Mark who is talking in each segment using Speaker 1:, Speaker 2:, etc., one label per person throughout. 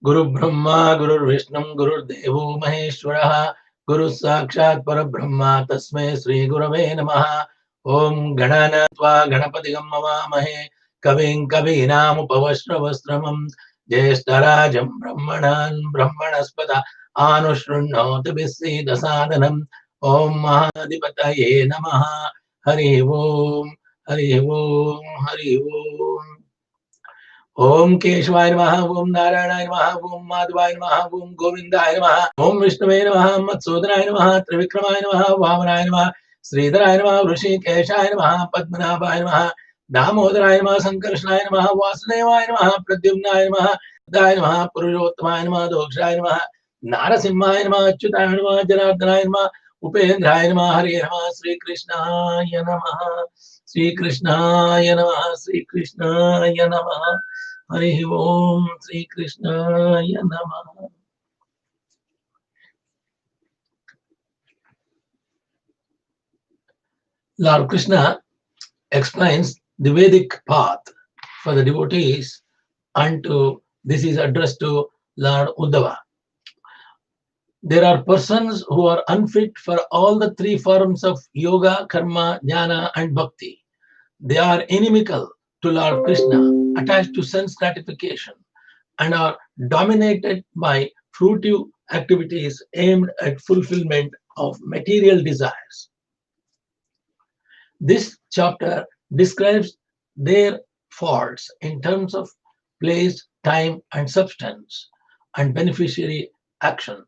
Speaker 1: Guru Brahma, Guru Vishnu, Guru Devo Maheshwaraha, Guru Sakshat Parabrahma, Tasmai Sri Gurave Namaha. Om Ganana Tva Ganapatigam Mavamahe, Kavim Kavinam Upavashravastramam, Jeshtarajam Brahmanan Brahmanaspada, Anushrunnot Visi Dasadanam, Om Mahadipataye Namaha, Hari Om, Hari Om, Hari Om. ओम केशवाय नमः ओम नारायणाय नमः ओम माधवाय नमः ओम गोविंदाय नमः ओम विष्णुवे नमः मत्सूदनाय नमः त्रिविक्रमाय नमः वामनाय नमः श्रीधराय नमः ऋषिकेशाय नमः पद्मनाभाय नमः दामोदराय नमः संकर्षणाय नमः वासुदेवाय नमः प्रद्युम्नाय नमः दाय नमः पुरुषोत्तमाय नमः दोक्षाय नमः नारसिंहाय नमः अच्युताय नमः जनार्दनाय नमः उपेन्द्राय नमः हरे नमः श्रीकृष्णाय नमः श्रीकृष्णाय नमः श्रीकृष्णाय नमः Hari Om Sri Krishnaya Namaha. Lord Krishna explains the Vedic path for the devotees, and this is addressed to Lord Uddhava. There are persons who are unfit for all the three forms of yoga, karma, jnana, and bhakti. They are inimical to Lord Krishna, attached to sense gratification, and are dominated by fruitive activities aimed at fulfillment of material desires. This chapter describes their faults in terms of place, time, and substance, and beneficiary actions.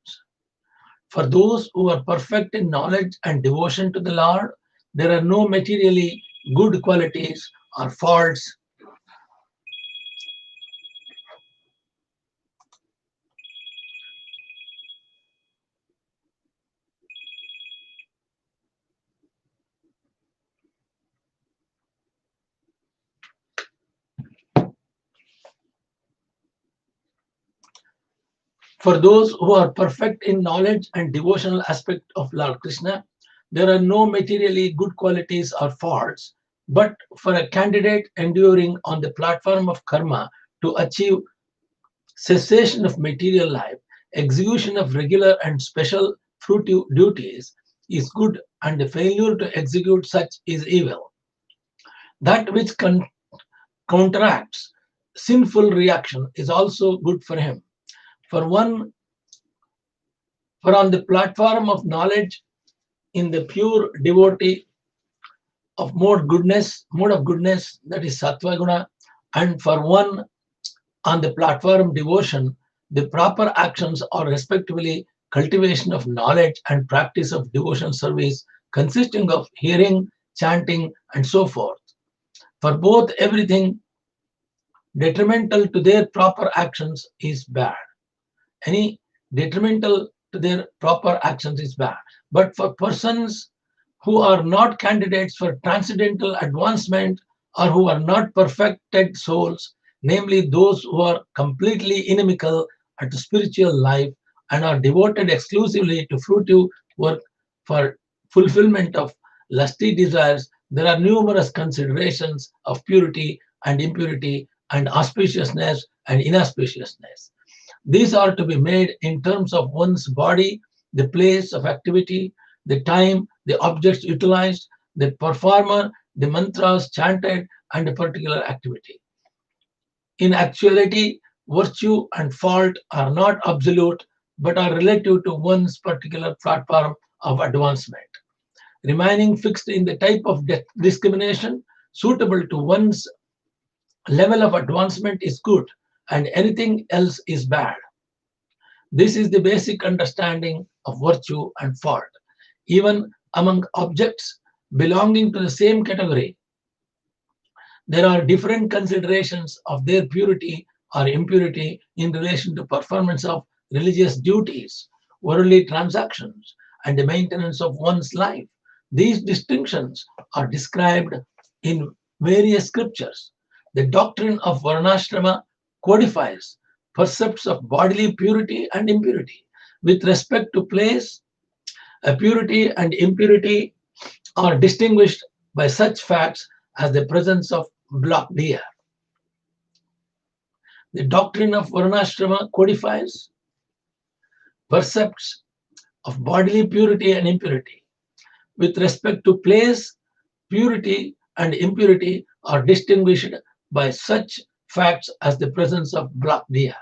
Speaker 1: For those who are perfect in knowledge and devotion to the Lord, there are no materially good qualities or faults. For those who are perfect in knowledge and devotional aspect of Lord Krishna, there are no materially good qualities or faults, but for a candidate enduring on the platform of karma to achieve cessation of material life, execution of regular and special fruitive duties is good, and the failure to execute such is evil. That which counteracts sinful reaction is also good for him. For on the platform of knowledge, in the pure devotee of mode of goodness, that is sattva guna, and for one on the platform devotion, the proper actions are respectively cultivation of knowledge and practice of devotion service, consisting of hearing, chanting, and so forth. For both, everything detrimental to their proper actions is bad. Any detrimental to their proper actions is bad. But for persons who are not candidates for transcendental advancement, or who are not perfected souls, namely those who are completely inimical to spiritual life and are devoted exclusively to fruitive work for fulfillment of lusty desires, there are numerous considerations of purity and impurity and auspiciousness and inauspiciousness. These are to be made in terms of one's body, the place of activity, the time, the objects utilized, the performer, the mantras chanted, and a particular activity. In actuality, virtue and fault are not absolute, but are relative to one's particular platform of advancement. Remaining fixed in the type of discrimination suitable to one's level of advancement is good, and anything else is bad. This is the basic understanding of virtue and fault. Even among objects belonging to the same category, there are different considerations of their purity or impurity in relation to performance of religious duties, worldly transactions, and the maintenance of one's life. These distinctions are described in various scriptures. The doctrine of Varnashrama codifies precepts of bodily purity and impurity. With respect to place, purity and impurity are distinguished by such facts as the presence of block deer. The doctrine of Varnashrama codifies percepts of bodily purity and impurity. With respect to place, purity and impurity are distinguished by such facts as the presence of black diya.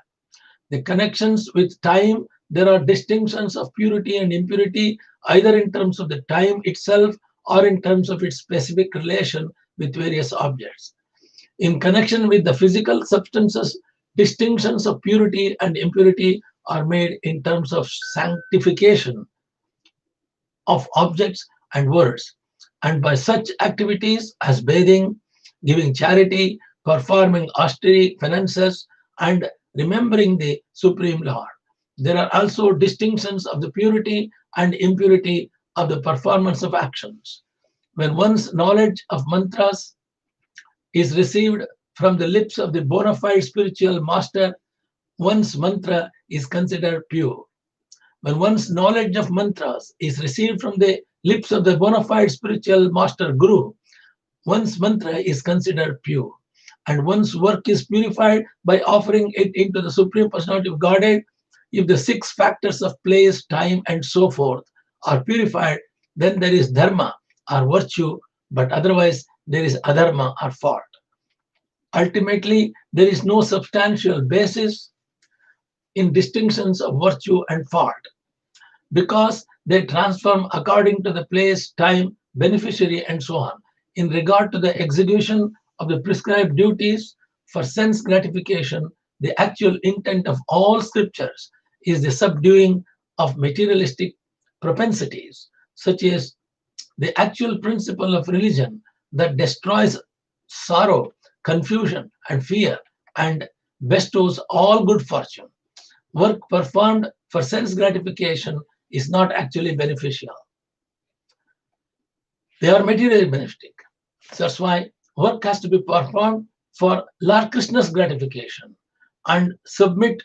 Speaker 1: The connections with time, there are distinctions of purity and impurity either in terms of the time itself or in terms of its specific relation with various objects. In connection with the physical substances, distinctions of purity and impurity are made in terms of sanctification of objects and words, and by such activities as bathing, giving charity, performing austere penances, and remembering the Supreme Lord. There are also distinctions of the purity and impurity of the performance of actions. When one's knowledge of mantras is received from the lips of the bona fide spiritual master, one's mantra is considered pure. When one's knowledge of mantras is received from the lips of the bona fide spiritual master guru, one's mantra is considered pure. And one's work is purified by offering it into the Supreme Personality of Godhead. If the 6 factors of place, time, and so forth are purified, then there is dharma or virtue, but otherwise there is adharma or fault. Ultimately, there is no substantial basis in distinctions of virtue and fault, because they transform according to the place, time, beneficiary, and so on. In regard to the execution of the prescribed duties for sense gratification, the actual intent of all scriptures is the subduing of materialistic propensities, such as the actual principle of religion that destroys sorrow, confusion, and fear, and bestows all good fortune. Work performed for sense gratification is not actually beneficial. They are materially benefiting. That's why work has to be performed for Lord Krishna's gratification, and submit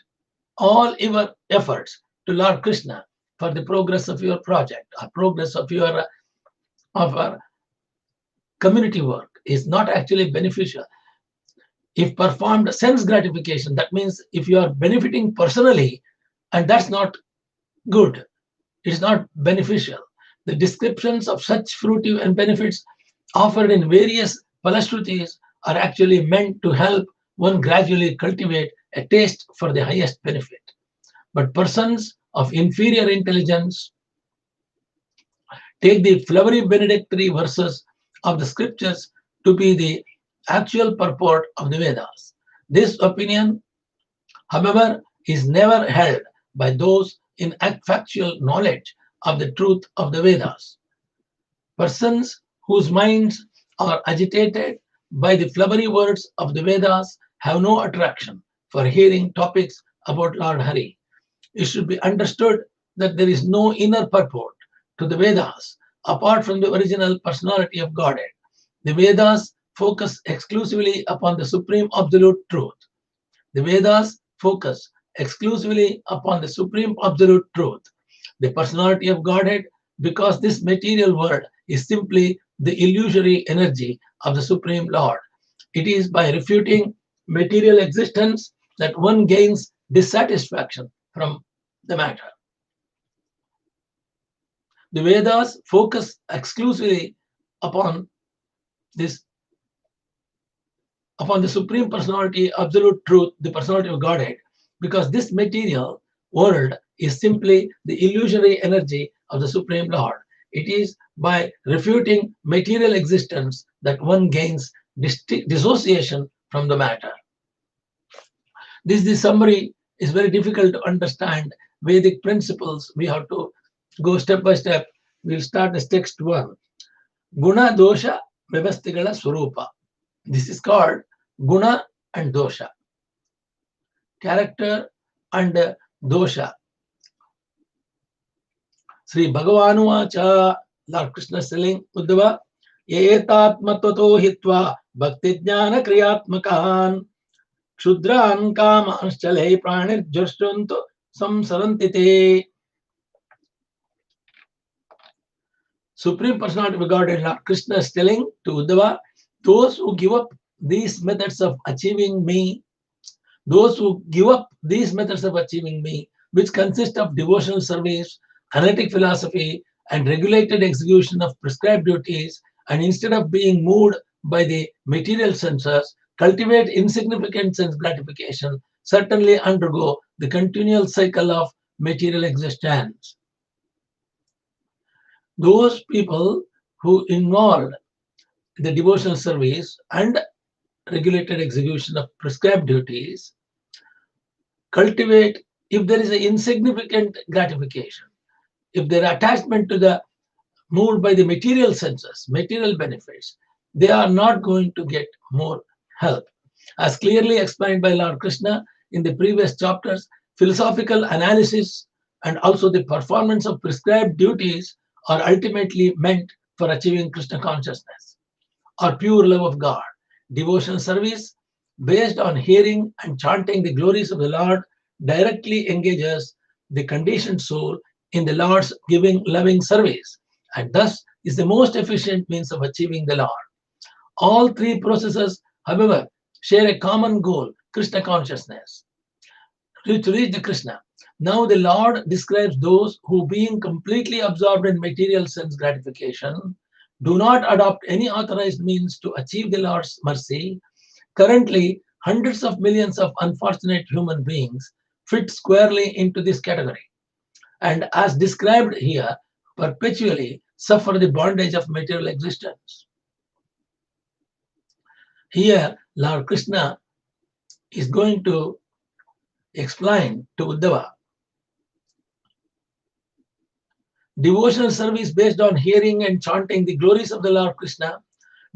Speaker 1: all your efforts to Lord Krishna for the progress of your project or progress of your community work is not actually beneficial. If performed sense gratification, that means if you are benefiting personally, and that's not good, it is not beneficial. The descriptions of such fruitive and benefits offered in various Palashrutis are actually meant to help one gradually cultivate a taste for the highest benefit. But persons of inferior intelligence take the flowery benedictory verses of the scriptures to be the actual purport of the Vedas. This opinion, however, is never held by those in factual knowledge of the truth of the Vedas. Persons whose minds are agitated by the flowery words of the Vedas have no attraction for hearing topics about Lord Hari. It should be understood that there is no inner purport to the Vedas apart from the original personality of Godhead. The Vedas focus exclusively upon the Supreme Absolute Truth. The Vedas focus exclusively upon the Supreme Absolute Truth, the personality of Godhead, because this material world is simply the illusory energy of the Supreme Lord. It is by refuting material existence that one gains dissatisfaction from the matter. The Vedas focus exclusively upon the Supreme Personality, Absolute Truth, the personality of Godhead, because this material world is simply the illusory energy of the Supreme Lord. It is by refuting material existence that one gains dissociation from the matter. This summary is very difficult to understand. Vedic principles, we have to go step by step. We'll start this text 1. Guna dosha vyavastigala swarupa. This is called guna and dosha. Character and dosha. Sri Bhagavanuvāca, Lord Krishna telling Uddhava, etatmatvato hitva bhakti jnana kriyatmakan kshudran kamanschalai pranir jashtunto samsarantite. Supreme Personality of Godhead, Lord Krishna is telling to Uddhava, those who give up these methods of achieving me Those who give up these methods of achieving me, which consist of devotional service, analytic philosophy, and regulated execution of prescribed duties, and instead of being moved by the material senses, cultivate insignificant sense gratification, certainly undergo the continual cycle of material existence. Those people who involve the devotional service and regulated execution of prescribed duties cultivate, if there is an insignificant gratification, if their attachment to the moved by the material senses, material benefits, they are not going to get more help. As clearly explained by Lord Krishna in the previous chapters, philosophical analysis and also the performance of prescribed duties are ultimately meant for achieving Krishna consciousness or pure love of God. Devotional service based on hearing and chanting the glories of the Lord directly engages the conditioned soul in the Lord's giving loving service, and thus is the most efficient means of achieving the Lord. All three processes, however, share a common goal, Krishna consciousness, to reach the Krishna. Now the Lord describes those who, being completely absorbed in material sense gratification, do not adopt any authorized means to achieve the Lord's mercy. Currently, hundreds of millions of unfortunate human beings fit squarely into this category, and as described here, perpetually suffer the bondage of material existence. Here, Lord Krishna is going to explain to Uddhava. Devotional service based on hearing and chanting the glories of the Lord Krishna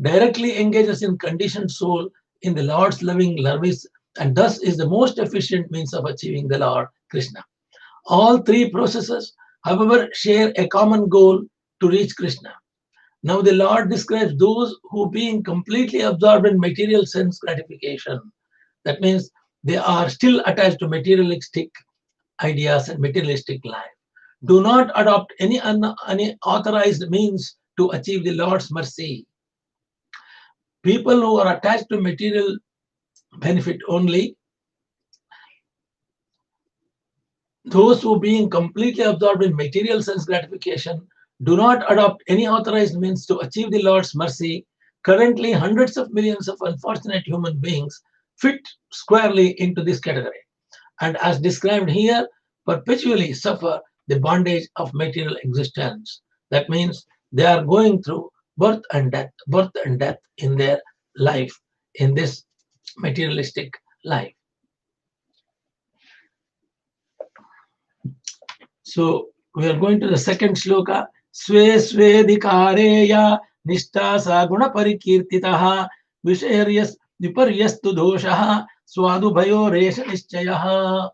Speaker 1: directly engages in conditioned soul in the Lord's loving service, and thus is the most efficient means of achieving the Lord Krishna. All three processes, however, share a common goal to reach Krishna. Now the Lord describes those who, being completely absorbed in material sense gratification, that means they are still attached to materialistic ideas and materialistic life, do not adopt any unauthorized means to achieve the Lord's mercy. People who are attached to material benefit only, those who, being completely absorbed in material sense gratification, do not adopt any authorized means to achieve the Lord's mercy. Currently, hundreds of millions of unfortunate human beings fit squarely into this category, and as described here, perpetually suffer the bondage of material existence. That means they are going through birth and death in their life, in this materialistic life. So we are going to the second shloka. Sve svedikareya nishta sa guna parikirtitaha visharyas viparyastu doshaha swadubhayo resha nishchayaha.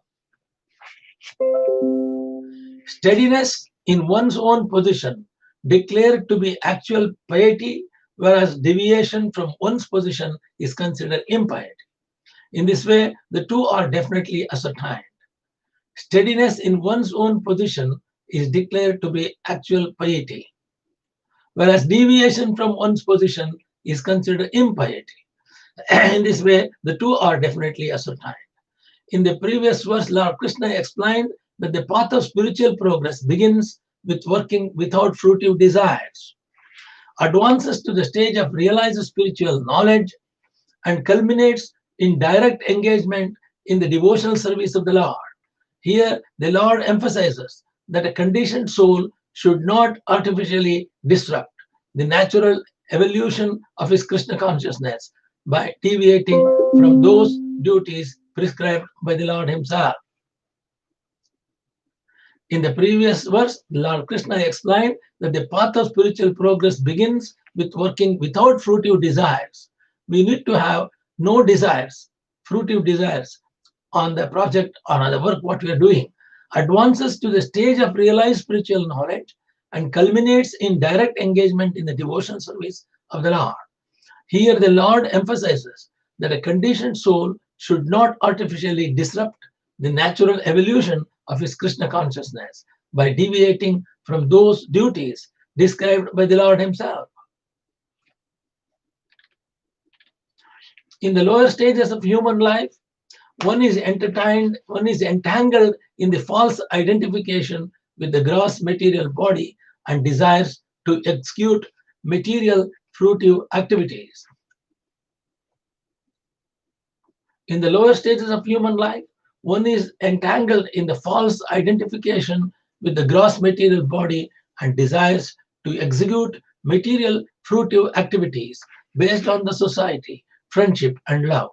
Speaker 1: Steadiness in one's own position declared to be actual piety, whereas deviation from one's position is considered impiety. In this way, the two are definitely ascertained. Steadiness in one's own position is declared to be actual piety, whereas deviation from one's position is considered impiety. In this way, the two are definitely ascertained. In the previous verse, Lord Krishna explained that the path of spiritual progress begins with working without fruitive desires, advances to the stage of realized spiritual knowledge, and culminates in direct engagement in the devotional service of the Lord. Here, the Lord emphasizes that a conditioned soul should not artificially disrupt the natural evolution of his Krishna consciousness by deviating from those duties prescribed by the Lord himself. In the previous verse, Lord Krishna explained that the path of spiritual progress begins with working without fruitive desires. We need to have no desires, fruitive desires on the project or on the work what we are doing, advances to the stage of realized spiritual knowledge, and culminates in direct engagement in the devotional service of the Lord. Here the Lord emphasizes that a conditioned soul should not artificially disrupt the natural evolution of his Krishna consciousness by deviating from those duties described by the Lord himself. In the lower stages of human life, One is entangled in the false identification with the gross material body and desires to execute material fruitive activities. In the lower stages of human life, one is entangled in the false identification with the gross material body and desires to execute material fruitive activities based on the society, friendship, and love.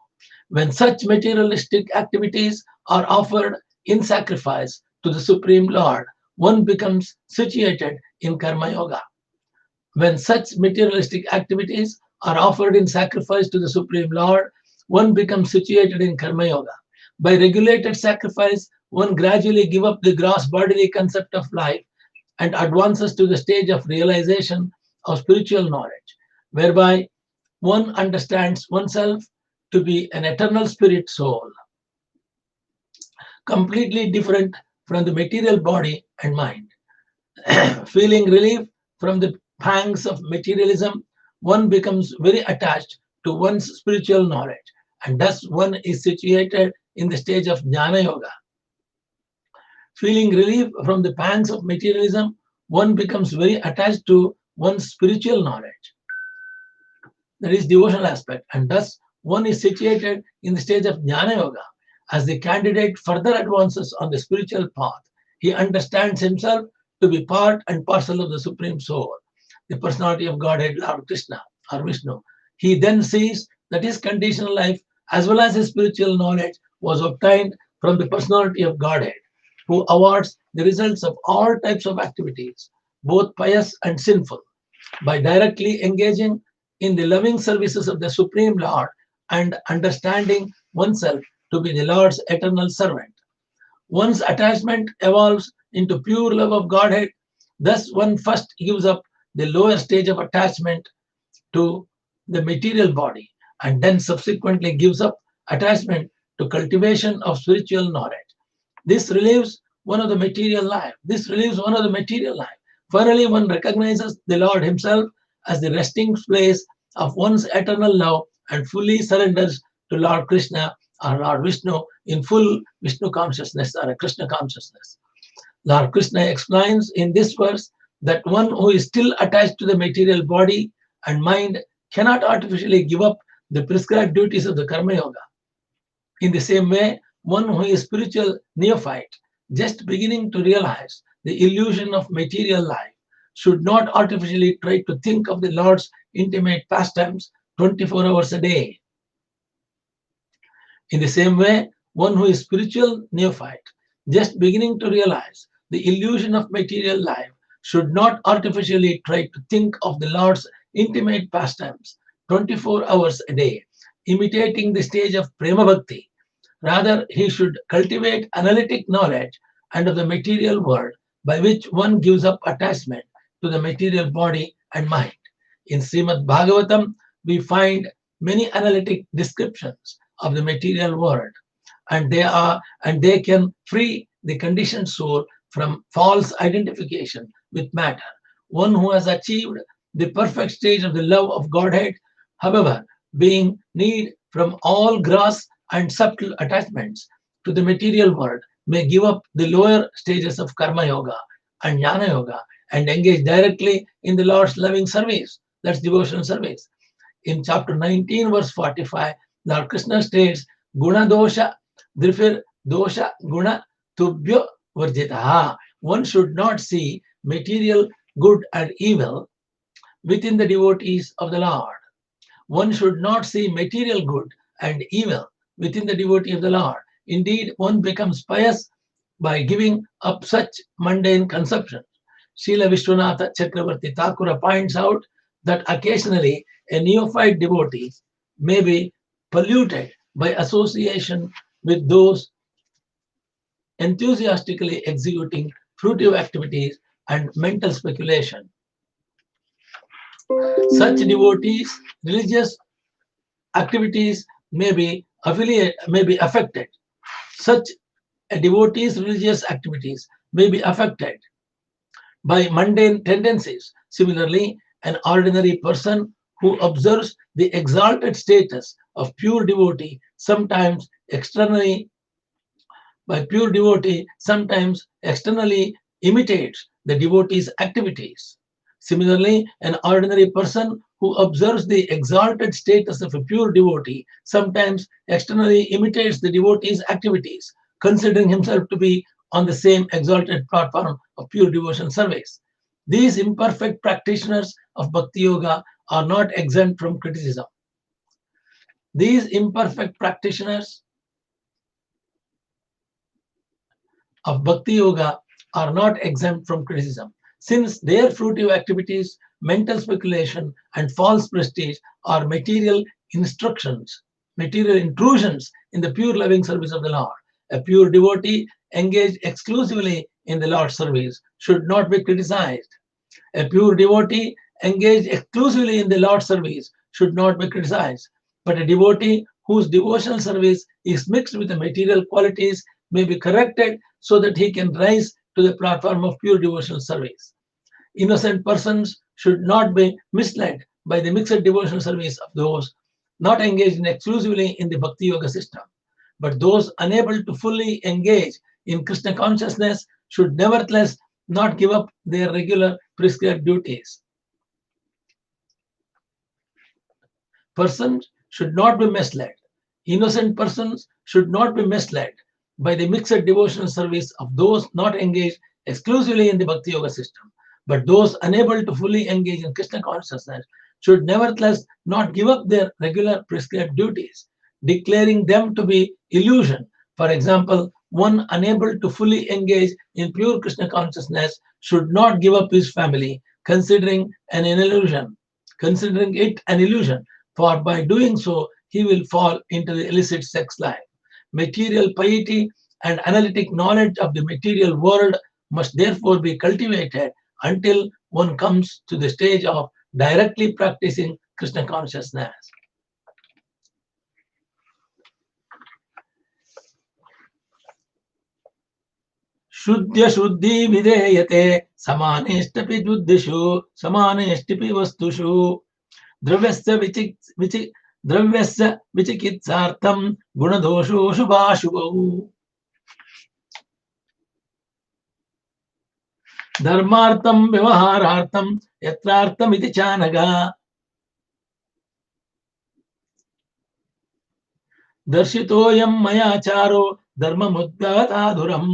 Speaker 1: When such materialistic activities are offered in sacrifice to the Supreme Lord, one becomes situated in Karma Yoga. When such materialistic activities are offered in sacrifice to the Supreme Lord, one becomes situated in Karma Yoga. By regulated sacrifice, one gradually gives up the gross bodily concept of life and advances to the stage of realization of spiritual knowledge, whereby one understands oneself to be an eternal spirit soul, completely different from the material body and mind. Feeling relief from the pangs of materialism, one becomes very attached to one's spiritual knowledge, and thus one is situated in the stage of jnana yoga. Feeling relief from the pangs of materialism, one becomes very attached to one's spiritual knowledge. That is devotional aspect, and thus one is situated in the stage of jnana yoga. As the candidate further advances on the spiritual path, he understands himself to be part and parcel of the Supreme Soul, the personality of Godhead, Lord Krishna or Vishnu. He then sees that his conditional life as well as his spiritual knowledge was obtained from the personality of Godhead, who awards the results of all types of activities, both pious and sinful, by directly engaging in the loving services of the Supreme Lord and understanding oneself to be the Lord's eternal servant. One's attachment evolves into pure love of Godhead. Thus, one first gives up the lower stage of attachment to the material body and then subsequently gives up attachment to cultivation of spiritual knowledge. This relieves one of the material life. Finally, one recognizes the Lord himself as the resting place of one's eternal love and fully surrenders to Lord Krishna or Lord Vishnu in full Vishnu consciousness or a Krishna consciousness. Lord Krishna explains in this verse that one who is still attached to the material body and mind cannot artificially give up the prescribed duties of the Karma Yoga. In the same way, one who is spiritual neophyte, just beginning to realize the illusion of material life, should not artificially try to think of the Lord's intimate pastimes 24 hours a day. In the same way, one who is spiritual neophyte, just beginning to realize the illusion of material life, should not artificially try to think of the Lord's intimate pastimes 24 hours a day, imitating the stage of Prema Bhakti. Rather, he should cultivate analytic knowledge and of the material world by which one gives up attachment to the material body and mind. In Srimad Bhagavatam, we find many analytic descriptions of the material world, and they can free the conditioned soul from false identification with matter. One who has achieved the perfect stage of the love of Godhead, however, being need from all gross and subtle attachments to the material world, may give up the lower stages of Karma Yoga and Jnana Yoga and engage directly in the Lord's loving service. That's devotional service. In chapter 19, verse 45, Lord Krishna states, Guna dosha, drifir dosha guna tubhyo varjitaha. One should not see material good and evil within the devotees of the Lord. One should not see material good and evil within the devotee of the Lord. Indeed, one becomes pious by giving up such mundane conceptions. Srila Vishwanatha Chakravarti Thakura points out that occasionally a neophyte devotee may be polluted by association with those enthusiastically executing fruitive activities and mental speculation. Such devotees' religious activities may be affected. Such a devotee's religious activities may be affected by mundane tendencies. Similarly, an ordinary person who observes the exalted status of pure devotee sometimes externally by pure devotee sometimes externally imitates the devotee's activities. Similarly, an ordinary person who observes the exalted status of a pure devotee sometimes externally imitates the devotee's activities, considering himself to be on the same exalted platform of pure devotion service. These imperfect practitioners of Bhakti Yoga are not exempt from criticism. These imperfect practitioners of Bhakti Yoga are not exempt from criticism, since their fruitive activities, mental speculation, and false prestige are material instructions, material intrusions in the pure loving service of the Lord. A pure devotee engaged exclusively in the Lord's service should not be criticized. A pure devotee engaged exclusively in the Lord's service should not be criticized. But a devotee whose devotional service is mixed with the material qualities may be corrected so that he can rise to the platform of pure devotional service. Innocent persons should not be misled by the mixed devotional service of those not engaged exclusively in the Bhakti Yoga system. But those unable to fully engage in Krishna consciousness should nevertheless not give up their regular prescribed duties. Persons should not be misled. Innocent persons should not be misled by the mixed devotional service of those not engaged exclusively in the Bhakti Yoga system. But those unable to fully engage in Krishna consciousness should nevertheless not give up their regular prescribed duties, declaring them to be illusion. For example, one unable to fully engage in pure Krishna consciousness should not give up his family, considering it an illusion, for by doing so, he will fall into the illicit sex life. Material piety and analytic knowledge of the material world must therefore be cultivated until one comes to the stage of directly practicing Krishna consciousness. Shuddhya shuddhi videyate samaneshtapi juddhishu samaneshtapi vastushu द्रव्यस्य विचिकित्सार्थं गुणदोषो शुभाशुभौ धर्मार्थं व्यवहारार्थं यत्रार्थमिति चानघ दर्शितोऽयं मयाचारो धर्ममुद्गताधुरम्.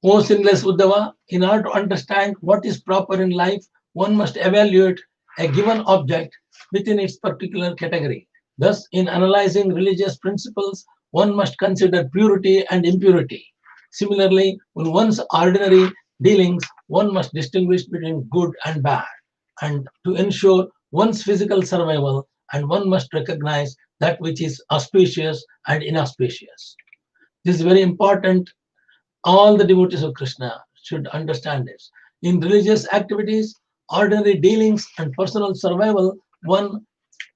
Speaker 1: O sinless Uddhava, in order to understand what is proper in life, one must evaluate a given object within its particular category. Thus, in analyzing religious principles, one must consider purity and impurity. Similarly, in one's ordinary dealings, one must distinguish between good and bad. And to ensure one's physical survival, and one must recognize that which is auspicious and inauspicious. This is very important. All the devotees of Krishna should understand this. In religious activities, ordinary dealings, and personal survival, one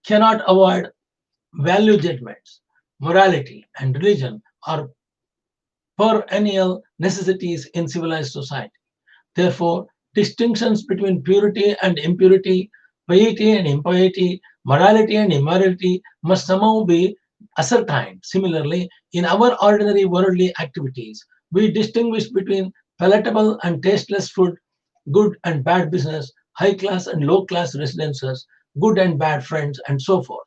Speaker 1: cannot avoid value judgments. Morality and religion are perennial necessities in civilized society. Therefore, distinctions between purity and impurity, piety and impiety, morality and immorality must somehow be ascertained. Similarly, in our ordinary worldly activities, we distinguish between palatable and tasteless food, good and bad business, high class and low class residences, good and bad friends, and so forth.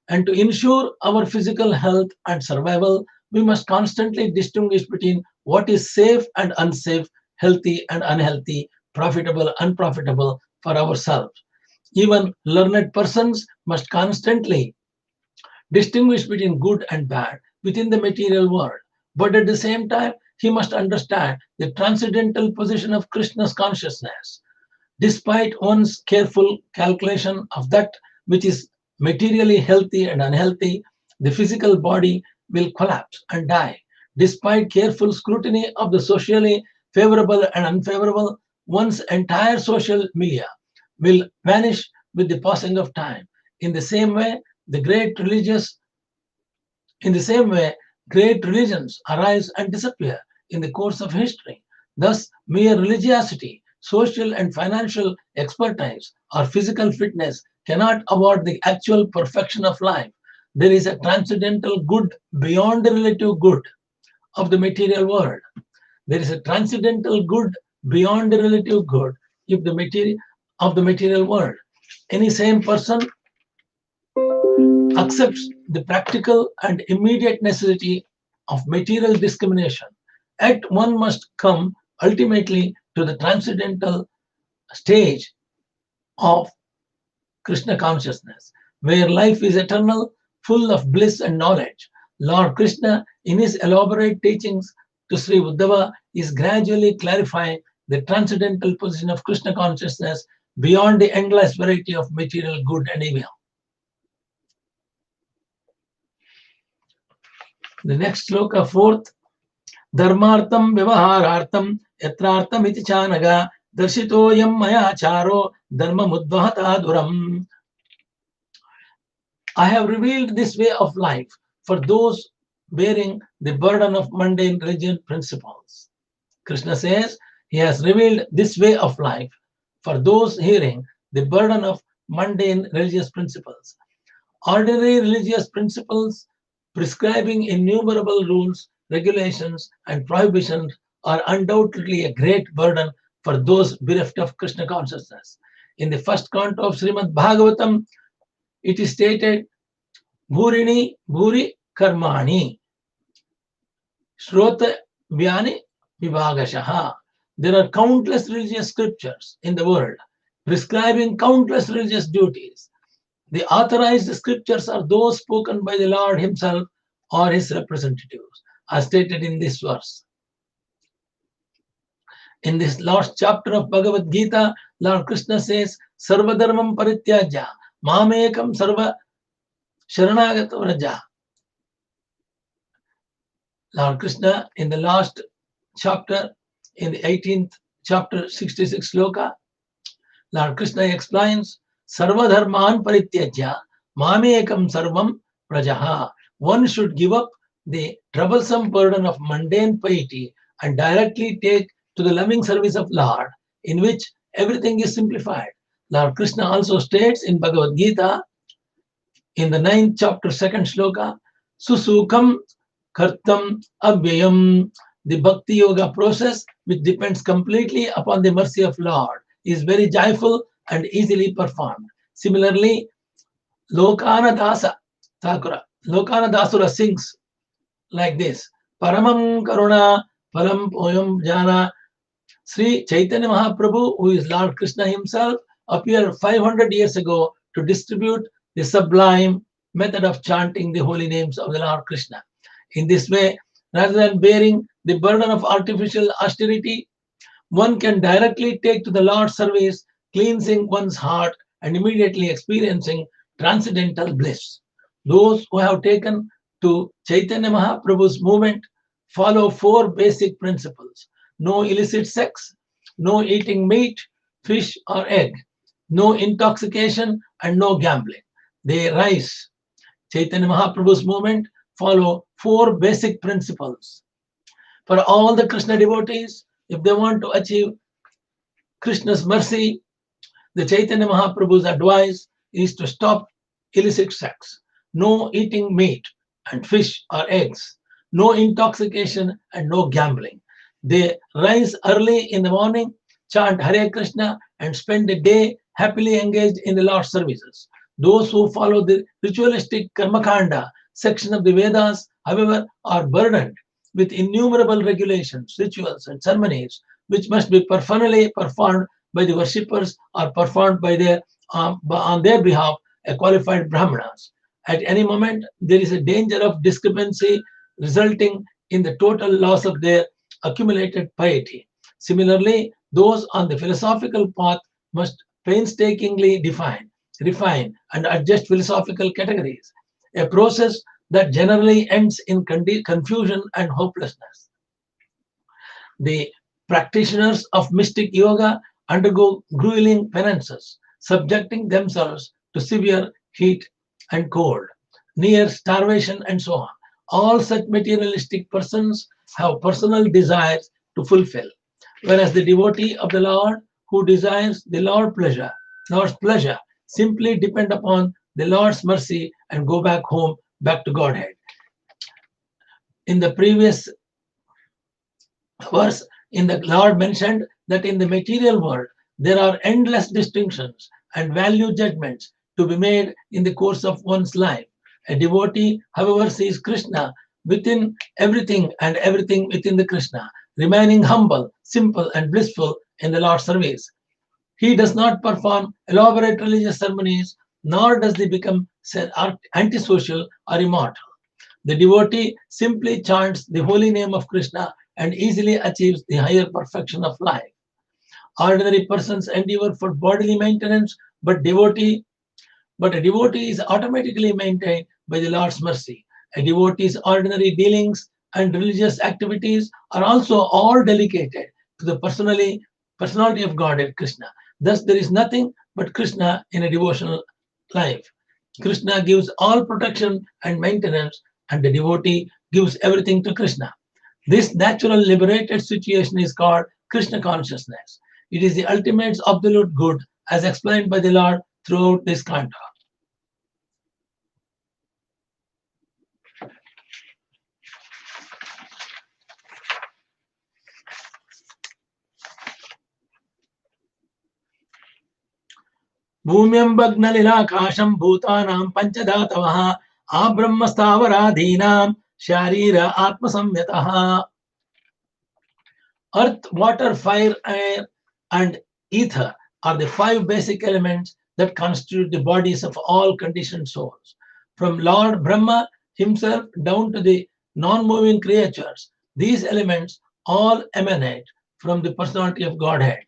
Speaker 1: And to ensure our physical health and survival, we must constantly distinguish between what is safe and unsafe, healthy and unhealthy, profitable, unprofitable for ourselves. Even learned persons must constantly distinguish between good and bad within the material world. But at the same time, he must understand the transcendental position of Krishna's consciousness. Despite one's careful calculation of that which is materially healthy and unhealthy, the physical body will collapse and die. Despite careful scrutiny of the socially favorable and unfavorable, one's entire social milieu will vanish with the passing of time. In the same way, great religions arise and disappear in the course of history. Thus, mere religiosity, social and financial expertise, or physical fitness cannot award the actual perfection of life. There is a transcendental good beyond the relative good of the material world. There is a transcendental good beyond the relative good of the material world. Any sane person accepts the practical and immediate necessity of material discrimination. Yet one must come ultimately to the transcendental stage of Krishna consciousness, where life is eternal, full of bliss and knowledge. Lord Krishna, in his elaborate teachings to Sri Uddhava, is gradually clarifying the transcendental position of Krishna consciousness beyond the endless variety of material good and evil. The next sloka, fourth, Dharmartham Vyavaharartham Yatrartham iti chanaga Darshitoyam maya charo Dharma mudvahata duram. I have revealed this way of life for those bearing the burden of mundane religion principles. Krishna says he has revealed this way of life for those hearing the burden of mundane religious principles. Ordinary religious principles prescribing innumerable rules, regulations, and prohibitions are undoubtedly a great burden for those bereft of Krishna consciousness. In the first canto of Srimad Bhagavatam, it is stated, Bhurini Bhuri Karmani Shrota Vyani Vibhagashaha. There are countless religious scriptures in the world prescribing countless religious duties. The authorized scriptures are those spoken by the Lord himself or his representatives, as stated in this verse. In this last chapter of Bhagavad Gita, Lord Krishna says, Sarva dharmam parityajya, mamekam sarva sharanagata vraja. Lord Krishna, in the last chapter, in the 18th chapter, 66 sloka, Lord Krishna explains, Sarva dharman parityajya, mamekam sarvam prajaha. One should give up the troublesome burden of mundane piety and directly take to the loving service of Lord, in which everything is simplified. Lord Krishna also states in Bhagavad Gita, in the 9th chapter, 2nd sloka, Susukam kartam avyayam. The Bhakti Yoga process, which depends completely upon the mercy of Lord, is very joyful and easily performed. Similarly, Lokana Dasura sings like this, Paramam Karuna phalam poyam jana. Sri Chaitanya Mahaprabhu, who is Lord Krishna himself, appeared 500 years ago to distribute the sublime method of chanting the holy names of the Lord Krishna. In this way, rather than bearing the burden of artificial austerity, one can directly take to the Lord's service, cleansing one's heart and immediately experiencing transcendental bliss. Those who have taken to Chaitanya Mahaprabhu's movement follow 4 basic principles: no illicit sex, no eating meat, fish, or egg, no intoxication, and no gambling. They rise. Chaitanya Mahaprabhu's movement follow 4 basic principles. For all the Krishna devotees, if they want to achieve Krishna's mercy, the Chaitanya Mahaprabhu's advice is to stop illicit sex, no eating meat and fish or eggs, no intoxication, and no gambling. They rise early in the morning, chant Hare Krishna, and spend the day happily engaged in the Lord's services. Those who follow the ritualistic karma-käëòa section of the Vedas, however, are burdened with innumerable regulations, rituals, and ceremonies which must be personally performed by the worshippers or performed by their on their behalf a qualified brahmanas. At any moment, there is a danger of discrepancy resulting in the total loss of their accumulated piety. Similarly, those on the philosophical path must painstakingly define, refine, and adjust philosophical categories, a process that generally ends in confusion and hopelessness. The practitioners of mystic yoga undergo grueling penances, subjecting themselves to severe heat and cold, near starvation, and so on. All such materialistic persons have personal desires to fulfill, whereas the devotee of the Lord who desires the Lord's pleasure, simply depend upon the Lord's mercy and go back home, back to Godhead. In the previous verse, the Lord mentioned that in the material world, there are endless distinctions and value judgments to be made in the course of one's life. A devotee, however, sees Krishna within everything and everything within the Krishna, remaining humble, simple, and blissful in the Lord's service. He does not perform elaborate religious ceremonies, nor does he become antisocial or immortal. The devotee simply chants the holy name of Krishna and easily achieves the higher perfection of life. Ordinary persons endeavor for bodily maintenance, but a devotee is automatically maintained by the Lord's mercy. A devotee's ordinary dealings and religious activities are also all delegated to the personality of Godhead Krishna. Thus, there is nothing but Krishna in a devotional life. Krishna gives all protection and maintenance, and the devotee gives everything to Krishna. This natural liberated situation is called Krishna consciousness. It is the ultimate absolute good, as explained by the Lord throughout this canto. Bhumyam Bhagnalilakasham Bhutanam Panchadatavaha Abrahmastavaradhinam Sharira Atma Samyataha. Earth, water, fire, air, and ether are the 5 basic elements that constitute the bodies of all conditioned souls. From Lord Brahma himself down to the non-moving creatures, these elements all emanate from the personality of Godhead.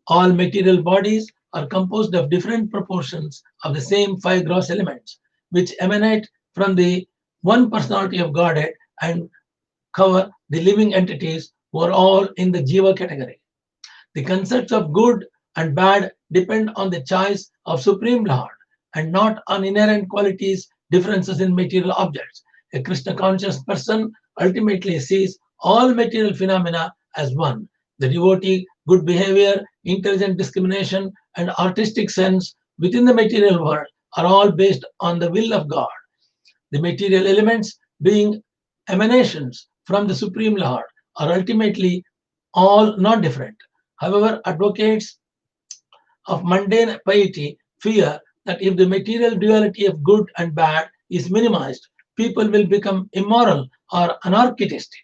Speaker 1: All material bodies are composed of different proportions of the same 5 gross elements, which emanate from the one personality of Godhead and cover the living entities who are all in the Jiva category. The concepts of good and bad depend on the choice of Supreme Lord and not on inherent qualities, differences in material objects. A Krishna conscious person ultimately sees all material phenomena as one. The devotee, good behavior, intelligent discrimination, and artistic sense within the material world are all based on the will of God. The material elements, being emanations from the Supreme Lord, are ultimately all not different. However, advocates of mundane piety fear that if the material duality of good and bad is minimized, people will become immoral or anarchistic.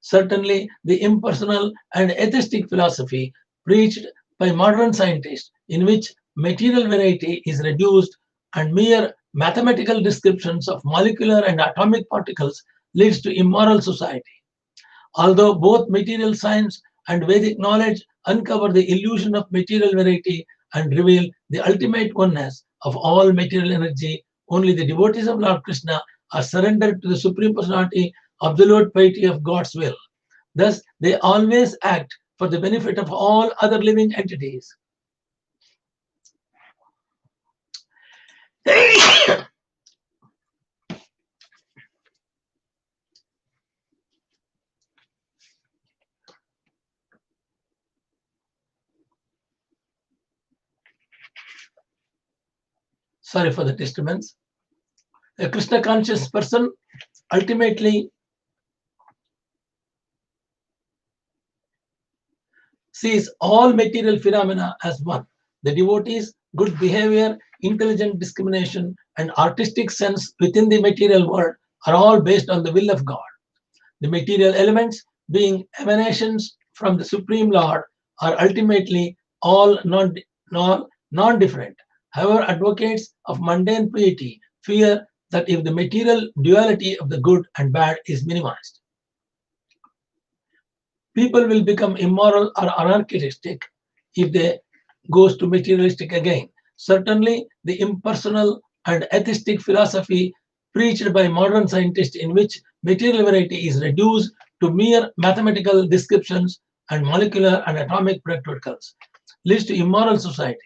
Speaker 1: Certainly, the impersonal and atheistic philosophy preached by modern scientists, in which material variety is reduced and mere mathematical descriptions of molecular and atomic particles, leads to immoral society. Although both material science and Vedic knowledge uncover the illusion of material variety and reveal the ultimate oneness of all material energy, only the devotees of Lord Krishna are surrendered to the Supreme Personality, absolute piety of God's will. Thus, they always act for the benefit of all other living entities. Sorry for the disturbance. A Krishna conscious person ultimately sees all material phenomena as one. The devotees, good behavior, intelligent discrimination, and artistic sense within the material world are all based on the will of God. The material elements, being emanations from the Supreme Lord, are ultimately all non-different. However, advocates of mundane piety fear that if the material duality of the good and bad is minimized, people will become immoral or anarchistic if they goes to materialistic again. Certainly, the impersonal and atheistic philosophy preached by modern scientists, in which material variety is reduced to mere mathematical descriptions and molecular and atomic particles, leads to immoral society.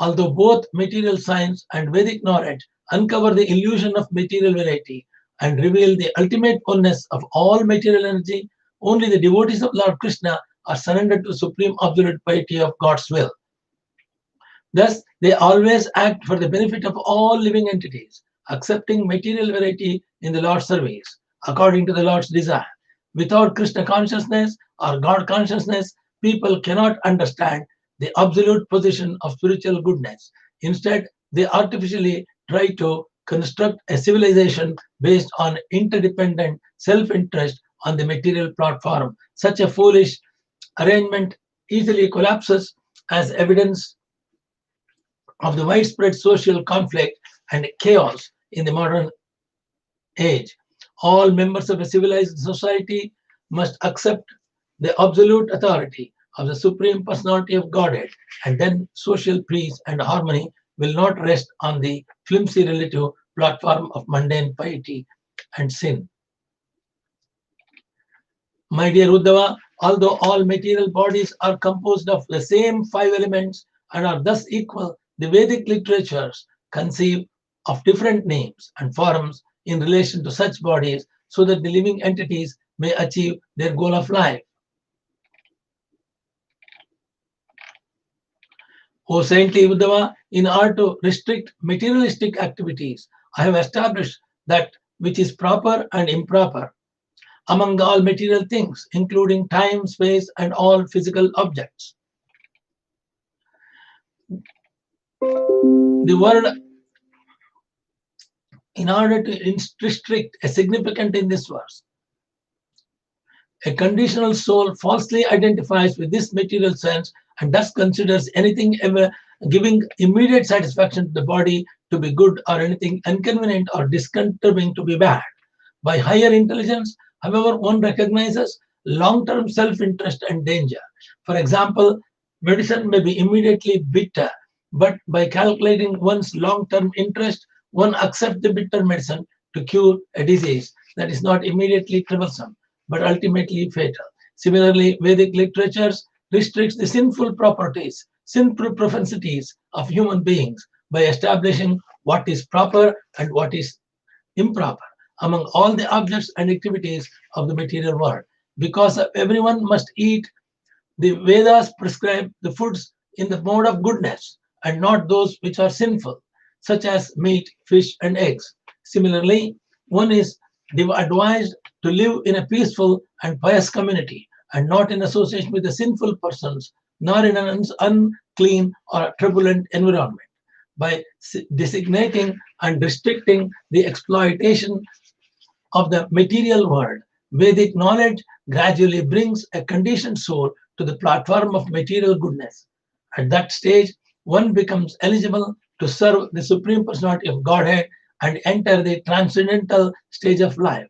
Speaker 1: Although both material science and Vedic knowledge uncover the illusion of material variety and reveal the ultimate oneness of all material energy, only the devotees of Lord Krishna are surrendered to supreme absolute piety of God's will. Thus, they always act for the benefit of all living entities, accepting material variety in the Lord's service, according to the Lord's desire. Without Krishna consciousness or God consciousness, people cannot understand the absolute position of spiritual goodness. Instead, they artificially try to construct a civilization based on interdependent self-interest on the material platform. Such a foolish arrangement easily collapses, as evidence of the widespread social conflict and chaos in the modern age. All members of a civilized society must accept the absolute authority of the Supreme Personality of Godhead, and then social peace and harmony will not rest on the flimsy relative platform of mundane piety and sin. My dear Uddhava, although all material bodies are composed of the same 5 elements and are thus equal, the Vedic literatures conceive of different names and forms in relation to such bodies, so that the living entities may achieve their goal of life. O saintly Uddhava, in order to restrict materialistic activities, I have established that which is proper and improper among all material things, including time, space, and all physical objects. The word, in order to restrict, is significant in this verse. A conditional soul falsely identifies with this material sense and thus considers anything ever giving immediate satisfaction to the body to be good, or anything inconvenient or disturbing to be bad. By higher intelligence, however, one recognizes long-term self-interest and danger. For example, medicine may be immediately bitter, but by calculating one's long-term interest, one accepts the bitter medicine to cure a disease that is not immediately troublesome, but ultimately fatal. Similarly, Vedic literatures restricts the sinful properties, sinful propensities of human beings by establishing what is proper and what is improper among all the objects and activities of the material world. Because everyone must eat, the Vedas prescribe the foods in the mode of goodness and not those which are sinful, such as meat, fish, and eggs. Similarly, one is advised to live in a peaceful and pious community and not in association with the sinful persons, nor in an unclean or turbulent environment. By designating and restricting the exploitation of the material world, Vedic knowledge gradually brings a conditioned soul to the platform of material goodness. At that stage, one becomes eligible to serve the Supreme Personality of Godhead and enter the transcendental stage of life.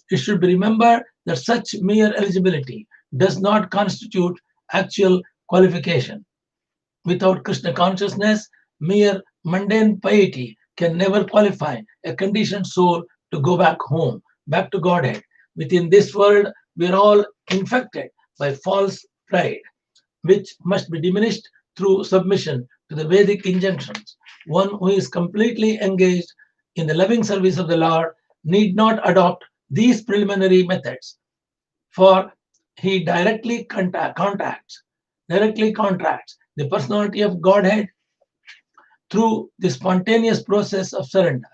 Speaker 1: It should be remembered that such mere eligibility does not constitute actual qualification. Without Krishna consciousness, mere mundane piety can never qualify a conditioned soul to go back home, back to Godhead. Within this world, we are all infected by false pride, which must be diminished through submission to the Vedic injunctions. One who is completely engaged in the loving service of the Lord need not adopt these preliminary methods, for he directly contracts the personality of Godhead through the spontaneous process of surrender.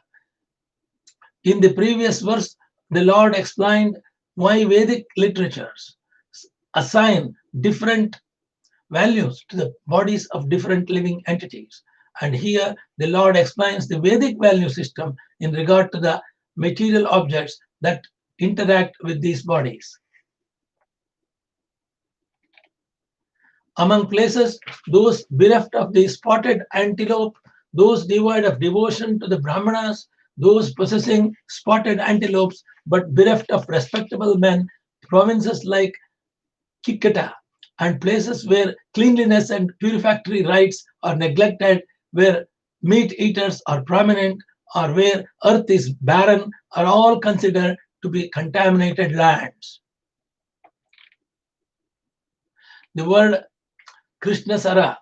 Speaker 1: In the previous verse, the Lord explained why Vedic literatures assign different values to the bodies of different living entities. And here the Lord explains the Vedic value system in regard to the material objects that interact with these bodies. Among places, those bereft of the spotted antelope, those devoid of devotion to the Brahmanas, those possessing spotted antelopes but bereft of respectable men, provinces like Kikata, and places where cleanliness and purificatory rites are neglected, where meat eaters are prominent, or where earth is barren, are all considered to be contaminated lands. The word Krishnasara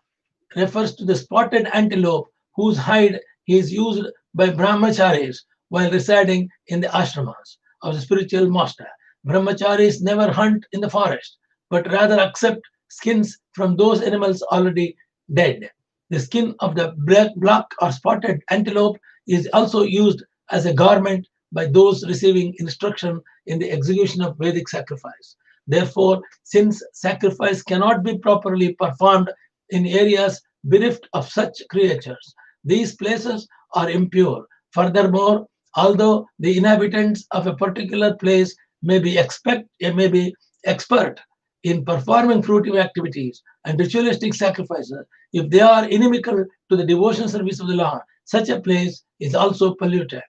Speaker 1: refers to the spotted antelope whose hide is used by brahmacharis while residing in the ashramas of the spiritual master. Brahmacharis never hunt in the forest, but rather accept skins from those animals already dead. The skin of the black or spotted antelope is also used as a garment by those receiving instruction in the execution of Vedic sacrifice. Therefore, since sacrifice cannot be properly performed in areas bereft of such creatures, these places are impure. Furthermore, although the inhabitants of a particular place may be expert in performing fruitive activities and ritualistic sacrifices, if they are inimical to the devotion service of the Lord, such a place is also polluted.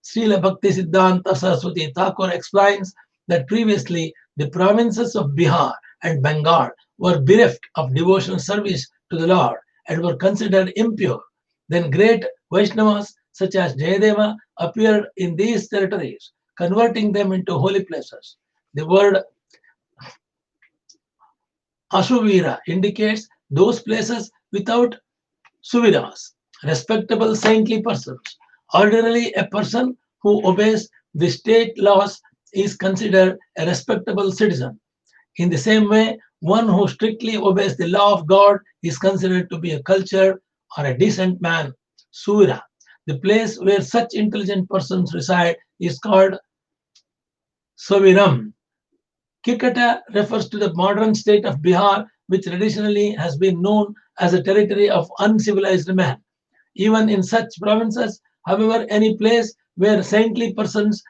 Speaker 1: Srila Bhakti Siddhanta Saraswati Thakur explains that previously the provinces of Bihar and Bengal were bereft of devotional service to the Lord and were considered impure. Then great Vaishnavas such as Jayadeva appeared in these territories, converting them into holy places. The word Ashuvira indicates those places without suviras, respectable saintly persons. Ordinarily, a person who obeys the state laws is considered a respectable citizen. In the same way, one who strictly obeys the law of God is considered to be a cultured or a decent man. Suvira. The place where such intelligent persons reside is called Saviram. Kikata refers to the modern state of Bihar, which traditionally has been known as a territory of uncivilized man. Even in such provinces, however, any place where saintly persons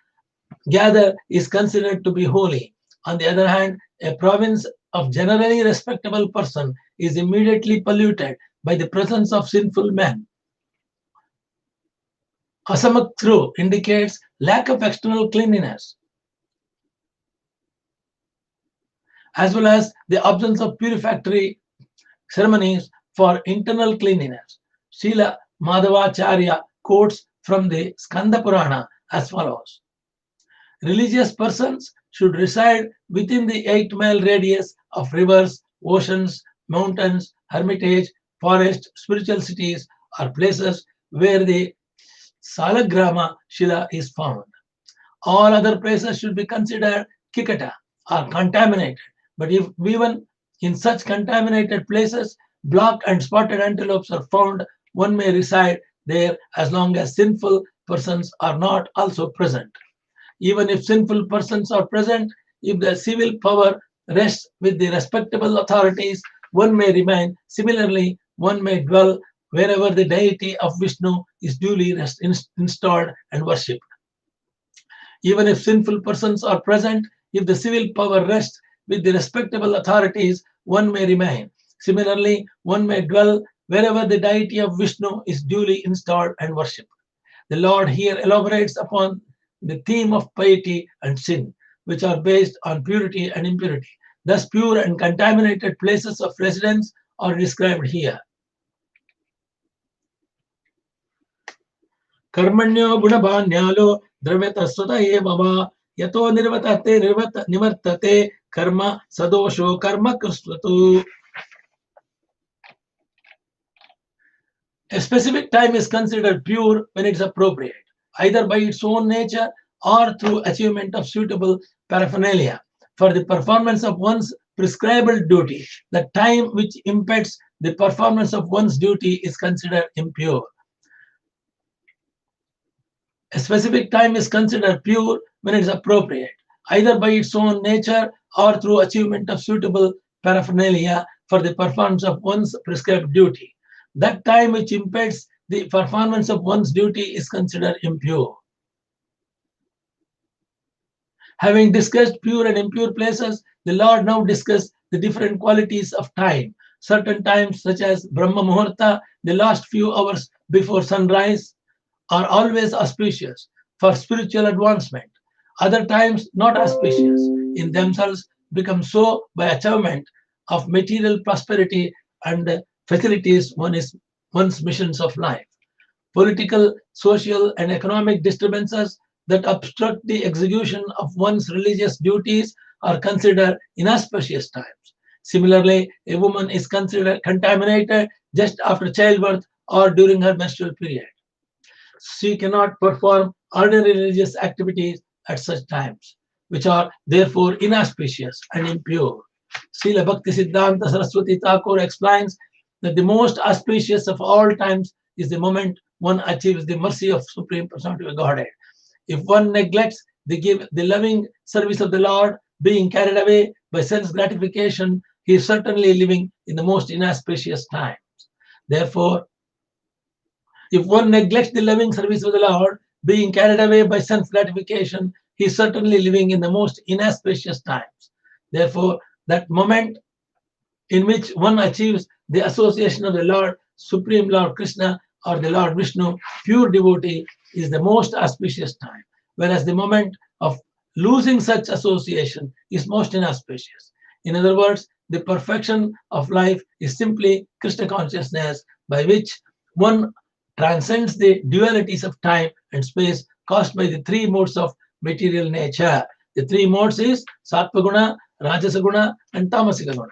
Speaker 1: gather is considered to be holy. On the other hand, a province of generally respectable person is immediately polluted by the presence of sinful men. Asamaktru indicates lack of external cleanliness, as well as the absence of purificatory ceremonies for internal cleanliness. Srila Madhavacharya quotes from the Skanda Purana as follows. Religious persons should reside within the 8-mile radius of rivers, oceans, mountains, hermitage, forests, spiritual cities, or places where the Salagrama Shila is found. All other places should be considered Kikata or contaminated. But if even in such contaminated places, black and spotted antelopes are found, one may reside there as long as sinful persons are not also present. Even if sinful persons are present, if the civil power rests with the respectable authorities, one may remain. Similarly, one may dwell wherever the deity of Vishnu is duly installed and worshipped. Even if sinful persons are present, If the civil power rests with the respectable authorities, one may remain. Similarly, one may dwell wherever the deity of Vishnu is duly installed and worshipped. The Lord here elaborates upon the theme of piety and sin, which are based on purity and impurity. Thus, pure and contaminated places of residence are described here. Karmanyo gunabhanyalo draveta sutta eva va yato nirvatate nivartate karma sadosho karma kristatu. A specific time is considered pure when it is appropriate, either by its own nature or through achievement of suitable paraphernalia for the performance of one's prescribed duty. The time which impedes the performance of one's duty is considered impure. A specific time is considered pure when it is appropriate, either by its own nature or through achievement of suitable paraphernalia for the performance of one's prescribed duty. That time which impedes the performance of one's duty is considered impure. Having discussed pure and impure places, the Lord now discusses the different qualities of time. Certain times, such as Brahma Muhurta, the last few hours before sunrise, are always auspicious for spiritual advancement. Other times, not auspicious in themselves, become so by achievement of material prosperity and facilities one's missions of life. Political, social, and economic disturbances that obstruct the execution of one's religious duties are considered inauspicious times. Similarly, a woman is considered contaminated just after childbirth or during her menstrual period. She cannot perform ordinary religious activities at such times, which are therefore inauspicious and impure. Srila Bhakti Siddhanta Saraswati Thakur explains that the most auspicious of all times is the moment one achieves the mercy of Supreme Personality of Godhead. If one neglects the loving service of the Lord, being carried away by sense gratification, he is certainly living in the most inauspicious times. Therefore, if one neglects the loving service of the Lord, being carried away by sense gratification, he is certainly living in the most inauspicious times. Therefore, that moment in which one achieves the association of the Lord, Supreme Lord Krishna, or the Lord Vishnu, pure devotee, is the most auspicious time, whereas the moment of losing such association is most inauspicious. In other words, the perfection of life is simply Krishna consciousness, by which one transcends the dualities of time and space caused by the three modes of material nature. The three modes is Sattva Guna, Rajasa Guna, and Tamasika Guna.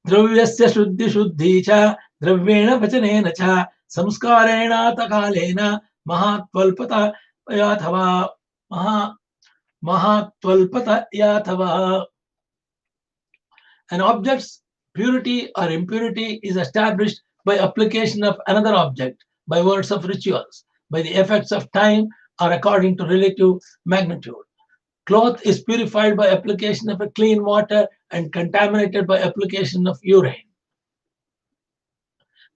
Speaker 1: Dravyasya shuddhi shuddhi cha dravyena vacanena cha samskarena takalena mahatvalpata yathava mahatvalpata yathava. An object's purity or impurity is established by application of another object, by words of rituals, by the effects of time, or according to relative magnitude. Cloth is purified by application of a clean water and contaminated by application of urine.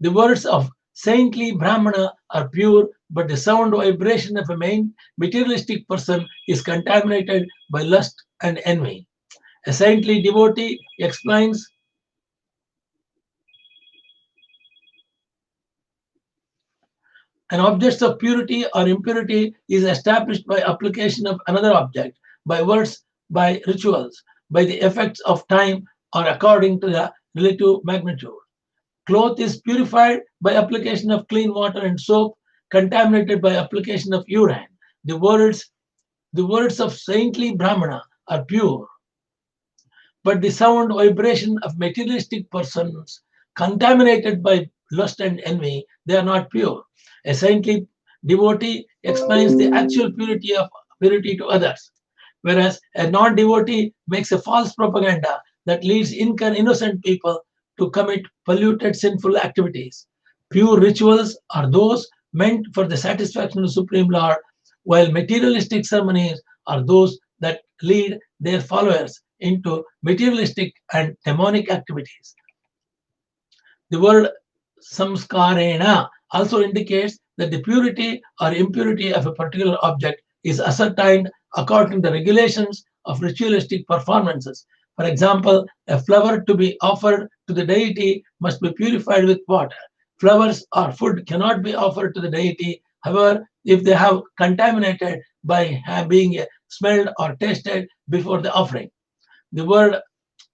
Speaker 1: The words of saintly Brahmana are pure, but the sound vibration of a materialistic person is contaminated by lust and envy. A saintly devotee explains an object of purity or impurity is established by application of another object, by words, by rituals, by the effects of time, or according to the relative magnitude. Cloth is purified by application of clean water and soap, contaminated by application of urine. The words of saintly Brahmana are pure, but the sound vibration of materialistic persons, contaminated by lust and envy, they are not pure. A saintly devotee explains the actual purity to others, whereas a non-devotee makes a false propaganda that leads innocent people to commit polluted sinful activities. Pure rituals are those meant for the satisfaction of the Supreme Lord, while materialistic ceremonies are those that lead their followers into materialistic and demonic activities. The word samskarena also indicates that the purity or impurity of a particular object is ascertained according to the regulations of ritualistic performances. For example, a flower to be offered to the deity must be purified with water. Flowers or food cannot be offered to the deity, however, if they have contaminated by being smelled or tasted before the offering. The word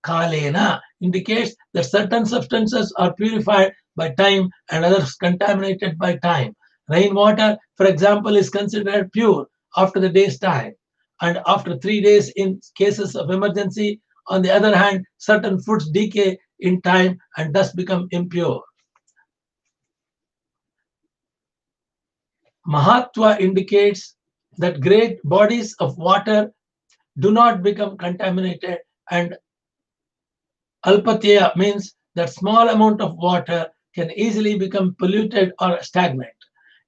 Speaker 1: kalena indicates that certain substances are purified by time and others contaminated by time. Rainwater, for example, is considered pure after the day's time, and after 3 days in cases of emergency. On the other hand, certain foods decay in time and thus become impure. Mahatva indicates that great bodies of water do not become contaminated, and alpatyaya means that small amount of water can easily become polluted or stagnant.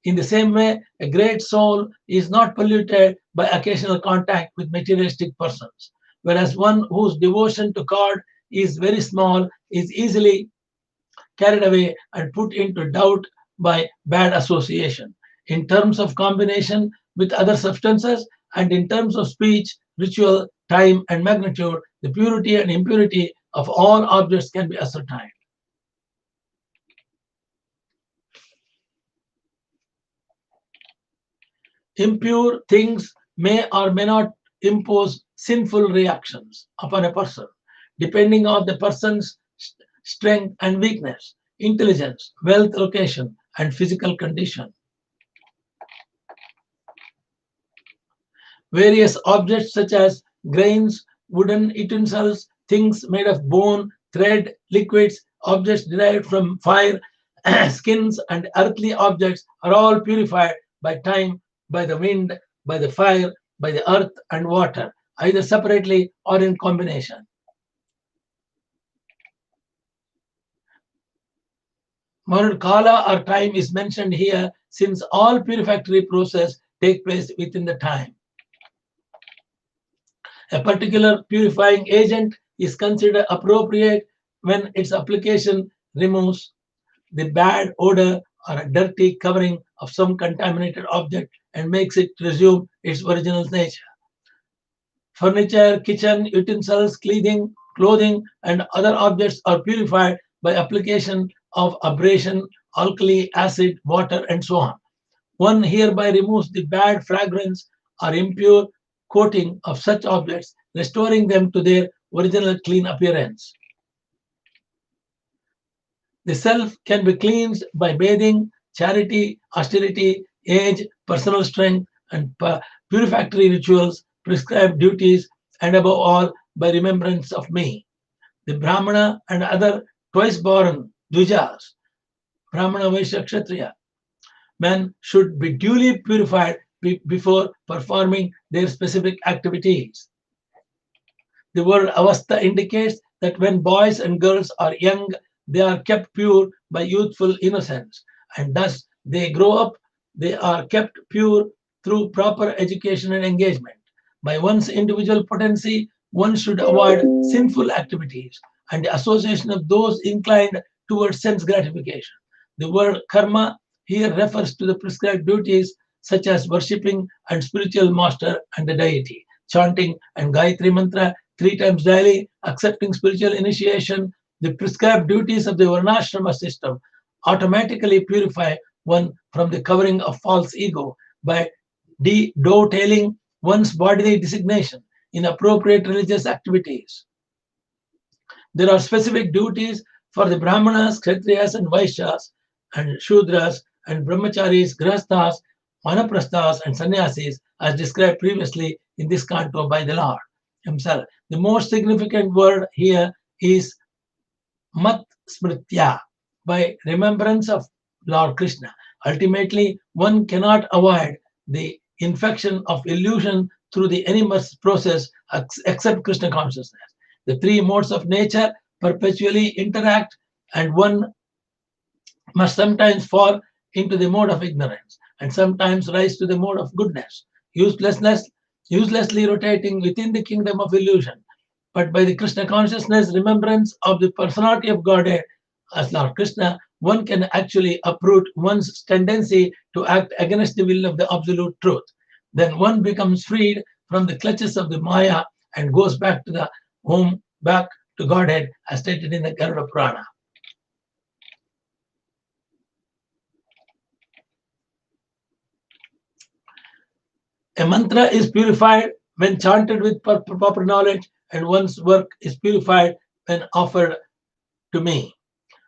Speaker 1: In the same way, a great soul is not polluted by occasional contact with materialistic persons, whereas one whose devotion to God is very small is easily carried away and put into doubt by bad association. In terms of combination with other substances and in terms of speech, ritual, time, and magnitude, the purity and impurity of all objects can be ascertained. Impure things may or may not impose sinful reactions upon a person, depending on the person's strength and weakness, intelligence, wealth, location, and physical condition. Various objects such as grains, wooden utensils, things made of bone, thread, liquids, objects derived from fire, skins, and earthly objects are all purified by time, by the wind, by the fire, by the earth and water, either separately or in combination. Word kala or time is mentioned here since all purificatory process take place within the time. A particular purifying agent is considered appropriate when its application removes the bad odor or a dirty covering of some contaminated object and makes it resume its original nature. Furniture, kitchen, utensils, clothing, and other objects are purified by application of abrasion, alkali, acid, water, and so on. One hereby removes the bad fragrance or impure coating of such objects, restoring them to their original clean appearance. The self can be cleansed by bathing, charity, austerity, age, personal strength, and purificatory rituals, prescribed duties, and above all, by remembrance of me. The Brahmana and other twice-born Dvijas, Brahmana, Vaishya, Kshatriya, men should be duly purified before performing their specific activities. The word avastha indicates that when boys and girls are young, they are kept pure by youthful innocence, and thus they grow up, they are kept pure through proper education and engagement. By one's individual potency, one should avoid sinful activities and the association of those inclined towards sense gratification. The word karma here refers to the prescribed duties such as worshipping and spiritual master and the deity, chanting and Gayatri mantra 3 times daily, accepting spiritual initiation. The prescribed duties of the varnashrama system automatically purify one from the covering of false ego by dovetailing one's bodily designation in appropriate religious activities. There are specific duties for the Brahmanas, Kshatriyas, and Vaishyas, and Shudras, and Brahmacharis, Grihasthas, Vanaprasthas, and Sannyasis, as described previously in this canto by the Lord himself. The most significant word here is mat smritya, by remembrance of Lord Krishna. Ultimately, one cannot avoid the infection of illusion through the animus process except Krishna consciousness. The 3 modes of nature perpetually interact, and one must sometimes fall into the mode of ignorance and sometimes rise to the mode of goodness, uselessly rotating within the kingdom of illusion. But by the Krishna consciousness, remembrance of the personality of Godhead as Lord Krishna, one can actually uproot one's tendency to act against the will of the absolute truth. Then one becomes freed from the clutches of the Maya and goes back to the home, back to Godhead, as stated in the Garuda Purana. A mantra is purified when chanted with proper knowledge, and one's work is purified when offered to me.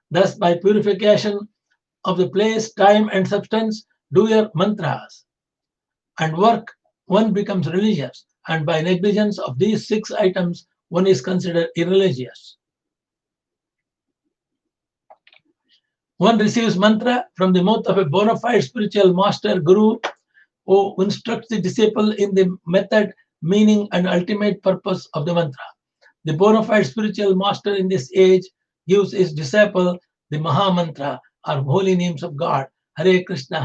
Speaker 1: Thus, by purification of the place, time, and substance, do your mantras and work, one becomes religious, and by negligence of these 6 items, one is considered irreligious. One receives mantra from the mouth of a bona fide spiritual master, guru, who instructs the disciple in the method, meaning, and ultimate purpose of the mantra. The bona fide spiritual master in this age gives his disciple the Maha Mantra, or holy names of God: Hare Krishna,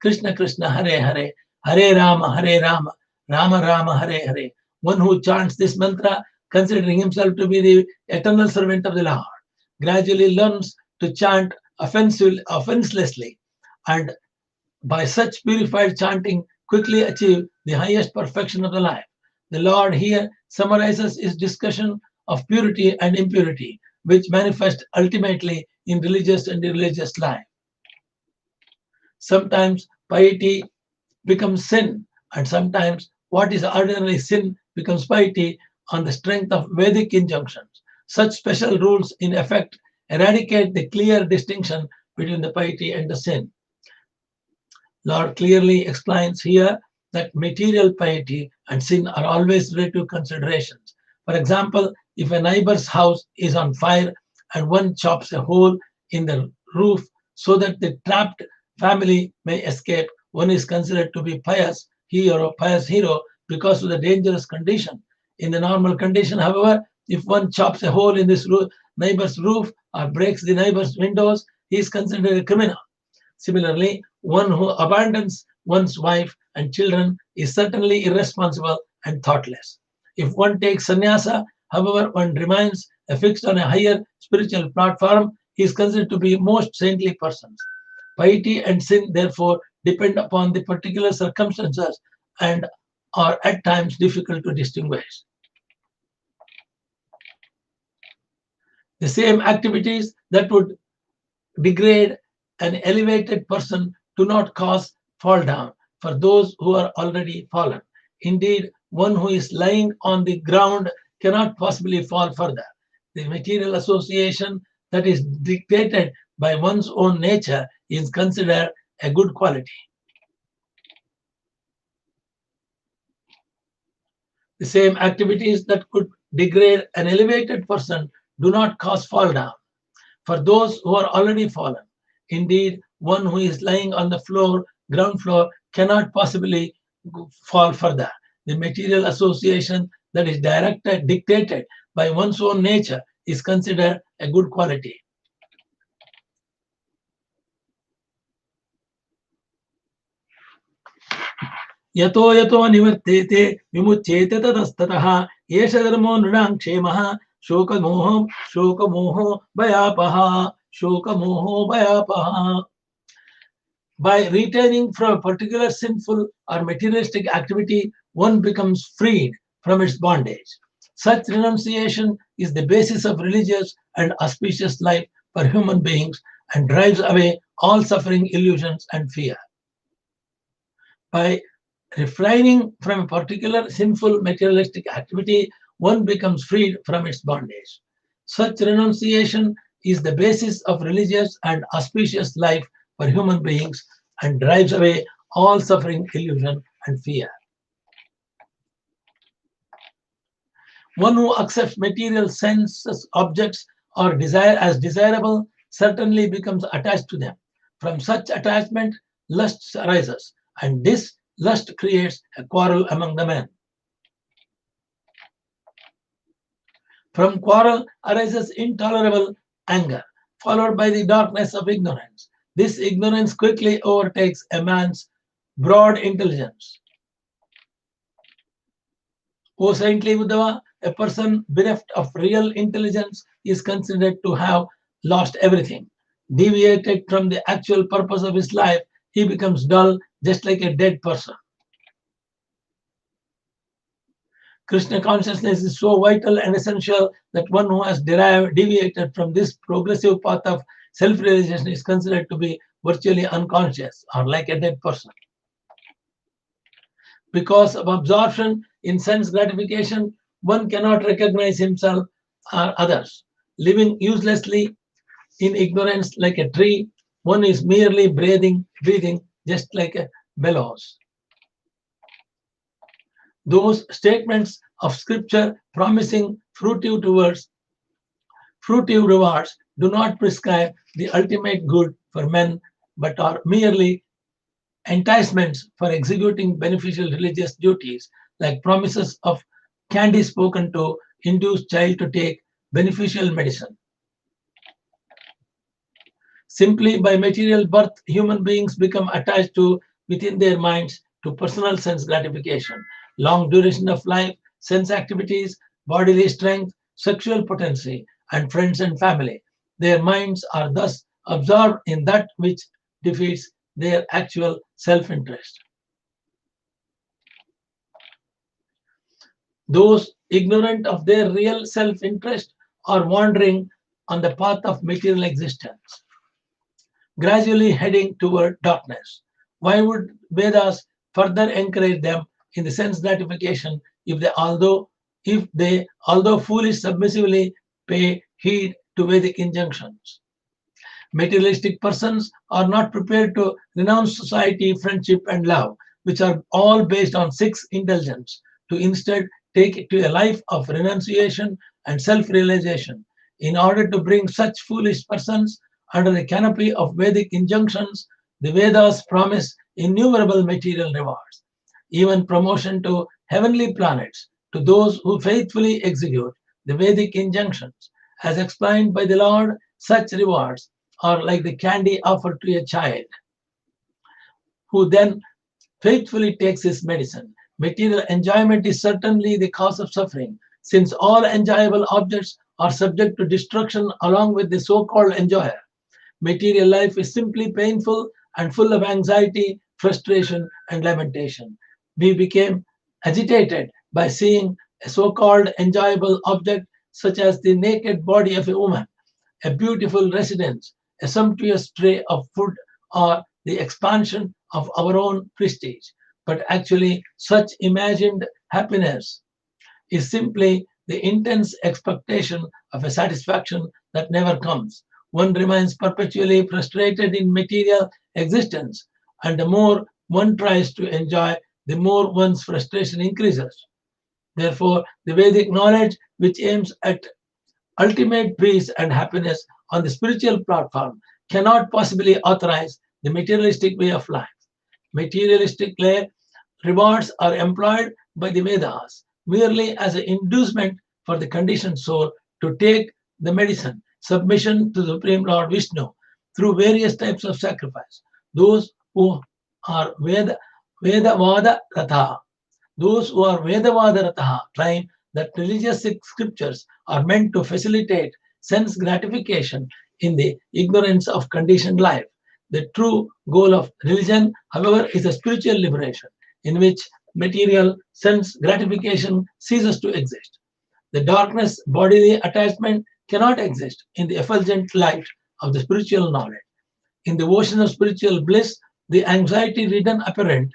Speaker 1: Krishna Krishna, Hare Hare, Hare Rama, Rama Rama, Hare Hare. One who chants this mantra, considering himself to be the eternal servant of the Lord, gradually learns to chant offenselessly, and by such purified chanting quickly achieve the highest perfection of the life. The Lord here summarizes his discussion of purity and impurity, which manifest ultimately in religious and irreligious life. Sometimes piety becomes sin, and sometimes what is ordinarily sin becomes piety on the strength of Vedic injunctions. Such special rules, in effect, eradicate the clear distinction between the piety and the sin. Lord clearly explains here that material piety and sin are always relative considerations. For example, if a neighbor's house is on fire and one chops a hole in the roof so that the trapped family may escape, one is considered to be pious hero because of the dangerous condition. In the normal condition, however, if one chops a hole in this neighbor's roof or breaks the neighbor's windows, he is considered a criminal. Similarly, one who abandons one's wife and children is certainly irresponsible and thoughtless. If one takes sannyasa, however, one remains affixed on a higher spiritual platform, he is considered to be most saintly persons. Piety and sin, therefore, depend upon the particular circumstances and are at times difficult to distinguish. The same activities that would degrade an elevated person do not cause fall down for those who are already fallen. Indeed, one who is lying on the ground cannot possibly fall further. The material association that is dictated by one's own nature is considered a good quality. The same activities that could degrade an elevated person do not cause fall down for those who are already fallen. Indeed, one who is lying on the ground floor, cannot possibly fall further. The material association that is dictated by one's own nature is considered a good quality. Yato yato nivartete vimucchete tadastataha yesha dharmo nridam kshemaha shoka moho bhayapaha shoka moho bhayapaha. By retaining from a particular sinful or materialistic activity, one becomes freed from its bondage. Such renunciation is the basis of religious and auspicious life for human beings and drives away all suffering, illusions, and fear. By refraining from a particular sinful materialistic activity, one becomes freed from its bondage. Such renunciation is the basis of religious and auspicious life for human beings and drives away all suffering, illusion, and fear. One who accepts material senses, objects, or desire as desirable certainly becomes attached to them. From such attachment, lust arises, and this lust creates a quarrel among the men. From quarrel arises intolerable anger, followed by the darkness of ignorance. This ignorance quickly overtakes a man's broad intelligence. O saintly Uddhava, a person bereft of real intelligence is considered to have lost everything. deviated from the actual purpose of his life, he becomes dull, just like a dead person. Krishna consciousness is so vital and essential that one who has deviated from this progressive path of self-realization is considered to be virtually unconscious or like a dead person. Because of absorption in sense gratification, one cannot recognize himself or others. Living uselessly in ignorance like a tree, one is merely breathing just like a bellows. Those statements of scripture promising fruitive rewards do not prescribe the ultimate good for men, but are merely enticements for executing beneficial religious duties, like promises of candy spoken to induce child to take beneficial medicine. Simply by material birth, human beings become attached to within their minds to personal sense gratification, long duration of life, sense activities, bodily strength, sexual potency, and friends and family. Their minds are thus absorbed in that which defeats their actual self-interest. Those ignorant of their real self-interest are wandering on the path of material existence, gradually heading toward darkness. Why would Vedas further encourage them in the sense gratification if they, although foolish, submissively pay heed to Vedic injunctions? Materialistic persons are not prepared to renounce society, friendship, and love, which are all based on 6 indulgence, to instead take it to a life of renunciation and self-realization. In order to bring such foolish persons under the canopy of Vedic injunctions, the Vedas promise innumerable material rewards, even promotion to heavenly planets to those who faithfully execute the Vedic injunctions. As explained by the Lord, such rewards are like the candy offered to a child who then faithfully takes his medicine. Material enjoyment is certainly the cause of suffering, since all enjoyable objects are subject to destruction along with the so-called enjoyer. Material life is simply painful and full of anxiety, frustration, and lamentation. We became agitated by seeing a so-called enjoyable object such as the naked body of a woman, a beautiful residence, a sumptuous tray of food, or the expansion of our own prestige. But actually, such imagined happiness is simply the intense expectation of a satisfaction that never comes. One remains perpetually frustrated in material existence, and the more one tries to enjoy, the more one's frustration increases. Therefore, the Vedic knowledge, which aims at ultimate peace and happiness on the spiritual platform, cannot possibly authorize the materialistic way of life. Materialistic rewards are employed by the Vedas merely as an inducement for the conditioned soul to take the medicine, submission to the Supreme Lord Vishnu through various types of sacrifice. Those who are Vedavada Ratha, claim that religious scriptures are meant to facilitate sense gratification in the ignorance of conditioned life. The true goal of religion, however, is a spiritual liberation in which material sense gratification ceases to exist. The darkness, bodily attachment cannot exist in the effulgent light of the spiritual knowledge. In the ocean of spiritual bliss, the anxiety-ridden apparent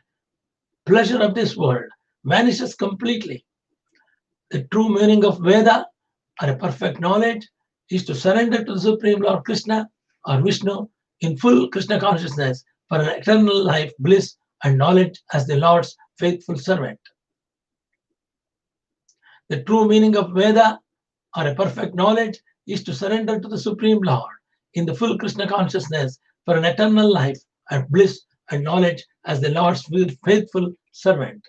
Speaker 1: pleasure of this world vanishes completely. The true meaning of Veda, or a perfect knowledge, is to surrender to the Supreme Lord Krishna or Vishnu in full Krishna consciousness for an eternal life, bliss, and knowledge as the Lord's faithful servant. The true meaning of Veda, or a perfect knowledge, is to surrender to the Supreme Lord in the full Krishna consciousness for an eternal life and bliss and knowledge as the Lord's faithful servant.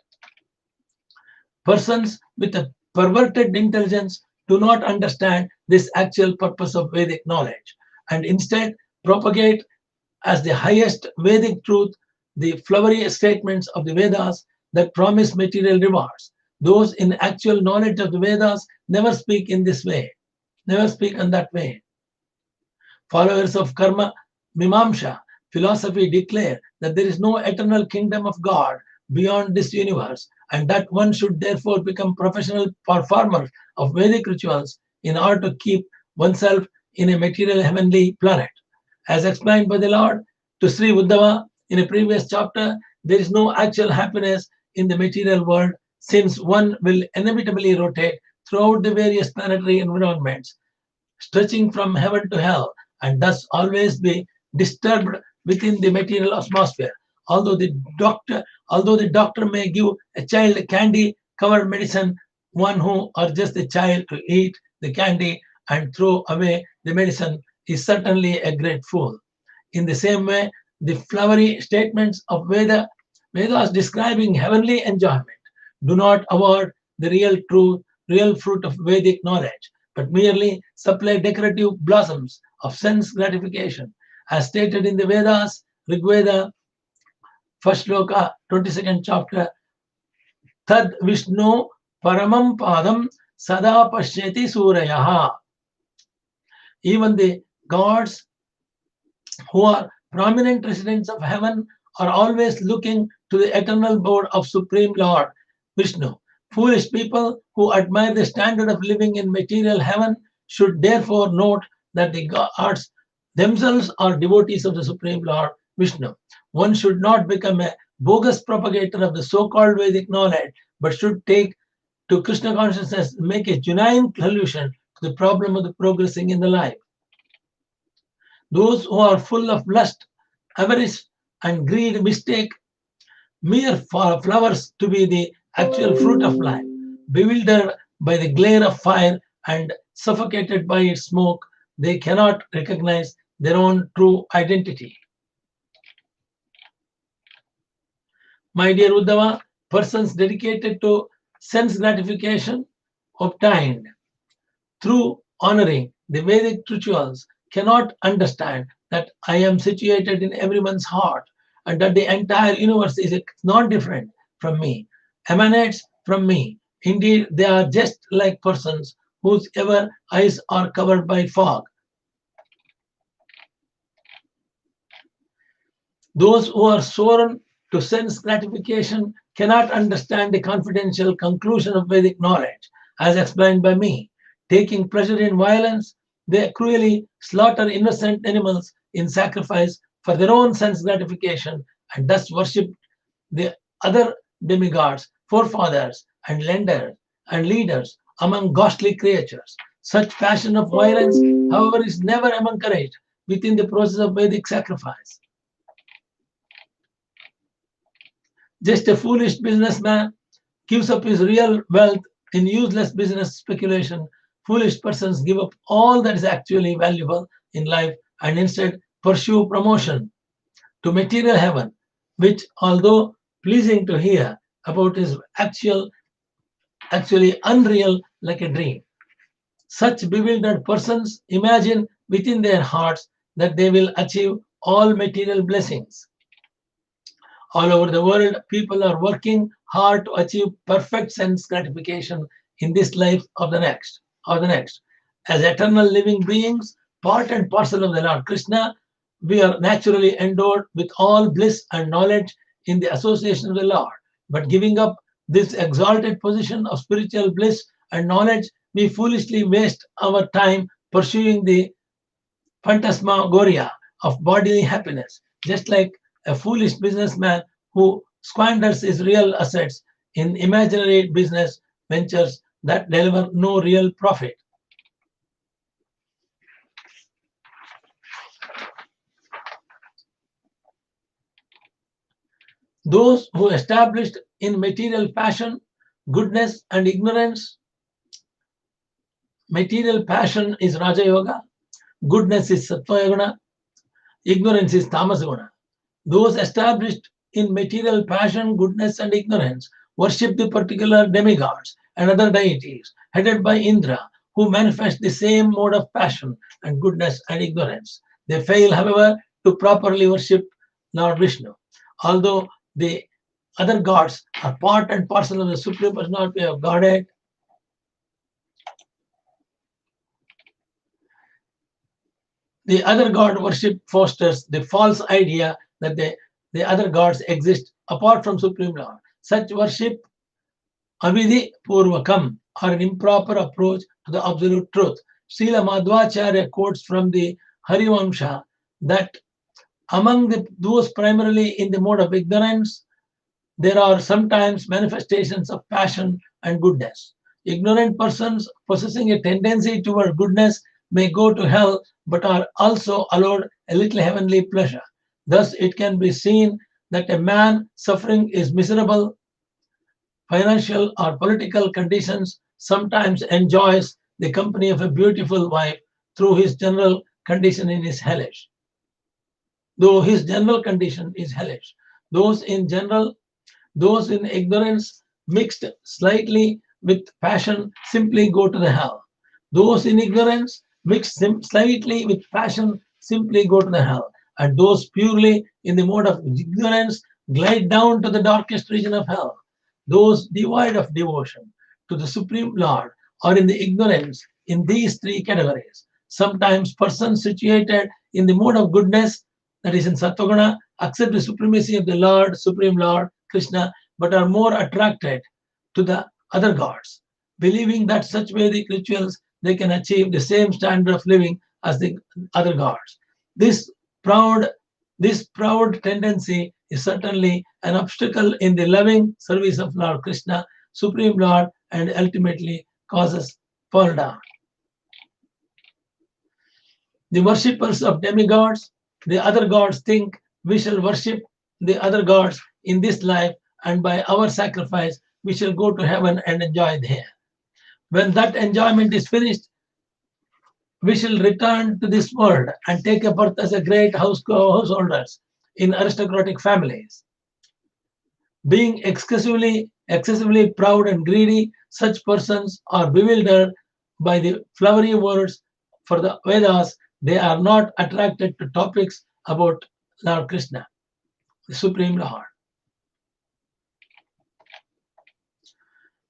Speaker 1: Persons with a perverted intelligence do not understand this actual purpose of Vedic knowledge and instead propagate as the highest Vedic truth the flowery statements of the Vedas that promise material rewards. Those in actual knowledge of the Vedas never speak in this way, never speak in that way. Followers of karma-käëòa philosophy declare that there is no eternal kingdom of God beyond this universe, and that one should therefore become professional performers of Vedic rituals in order to keep oneself in a material heavenly planet. As explained by the Lord to Sri Uddhava in a previous chapter, there is no actual happiness in the material world, since one will inevitably rotate throughout the various planetary environments, stretching from heaven to hell, and thus always be disturbed within the material atmosphere. Although the doctor may give a child candy covered medicine, one who or just a child to eat the candy and throw away the medicine is certainly a great fool. In the same way, the flowery statements of Vedas describing heavenly enjoyment do not award the real fruit of Vedic knowledge, but merely supply decorative blossoms of sense gratification. As stated in the Vedas, Rigveda, first sloka, 22nd chapter, Tad Vishnu Paramam Padam Sada Pashyati Surayaha. Even the gods who are prominent residents of heaven are always looking to the eternal abode of Supreme Lord Vishnu. Foolish people who admire the standard of living in material heaven should therefore note that the gods themselves are devotees of the Supreme Lord Vishnu. One should not become a bogus propagator of the so-called Vedic knowledge, but should take to Krishna consciousness, make a genuine solution to the problem of the progressing in the life. Those who are full of lust, avarice, and greed mistake mere flowers to be the actual fruit of life. Bewildered by the glare of fire and suffocated by its smoke, they cannot recognize their own true identity. My dear Uddhava, persons dedicated to sense gratification obtained through honoring the Vedic rituals cannot understand that I am situated in everyone's heart, and that the entire universe is not different from me, emanates from me. Indeed, they are just like persons whose ever eyes are covered by fog. Those who are sworn to sense gratification cannot understand the confidential conclusion of Vedic knowledge, as explained by me. Taking pleasure in violence, they cruelly slaughter innocent animals in sacrifice for their own sense gratification, and thus worship the other demigods, forefathers, and lenders and leaders among ghostly creatures. Such passion of violence, however, is never encouraged within the process of Vedic sacrifice. Just a foolish businessman gives up his real wealth in useless business speculation. Foolish persons give up all that is actually valuable in life and instead pursue promotion to material heaven, which, although pleasing to hear about, is actually unreal, like a dream. Such bewildered persons imagine within their hearts that they will achieve all material blessings. All over the world, people are working hard to achieve perfect sense gratification in this life or the next. As eternal living beings, part and parcel of the Lord Krishna, we are naturally endowed with all bliss and knowledge in the association of the Lord. But giving up this exalted position of spiritual bliss and knowledge, we foolishly waste our time pursuing the phantasmagoria of bodily happiness, just like a foolish businessman who squanders his real assets in imaginary business ventures that deliver no real profit. Those who established in material passion, goodness, and ignorance. Material passion is Raja Yoga, goodness is Sattva Guna, ignorance is Tamas Guna. Those established in material passion, goodness, and ignorance worship the particular demigods and other deities headed by Indra, who manifest the same mode of passion and goodness and ignorance. They fail, however, to properly worship Lord Vishnu. Although the other gods are part and parcel of the Supreme Personality of Godhead, The other god worship fosters the false idea that the other gods exist apart from Supreme Lord. Such worship, avidhi purvakam, or an improper approach to the absolute truth. Srila Madhvacharya quotes from the Harivamsha that among those primarily in the mode of ignorance, there are sometimes manifestations of passion and goodness. Ignorant persons possessing a tendency toward goodness may go to hell but are also allowed a little heavenly pleasure. Thus, it can be seen that a man suffering his miserable financial or political conditions sometimes enjoys the company of a beautiful wife through his general condition is hellish. Though his general condition is hellish. Those in ignorance mixed slightly with passion simply go to the hell. Those in ignorance mixed slightly with passion simply go to the hell. And those purely in the mode of ignorance glide down to the darkest region of hell. Those devoid of devotion to the Supreme Lord are in the ignorance in these three categories. Sometimes persons situated in the mode of goodness, that is in Sattvaguna, accept the supremacy of the Lord, Supreme Lord, Krishna, but are more attracted to the other gods, believing that such Vedic rituals they can achieve the same standard of living as the other gods. This proud tendency is certainly an obstacle in the loving service of Lord Krishna, Supreme Lord, and ultimately causes fall down. The worshippers of demigods, the other gods think we shall worship the other gods in this life, and by our sacrifice we shall go to heaven and enjoy there. When that enjoyment is finished, we shall return to this world and take a birth as a great householders in aristocratic families. Being excessively proud and greedy, such persons are bewildered by the flowery words for the Vedas. They are not attracted to topics about Lord Krishna, the Supreme Lord.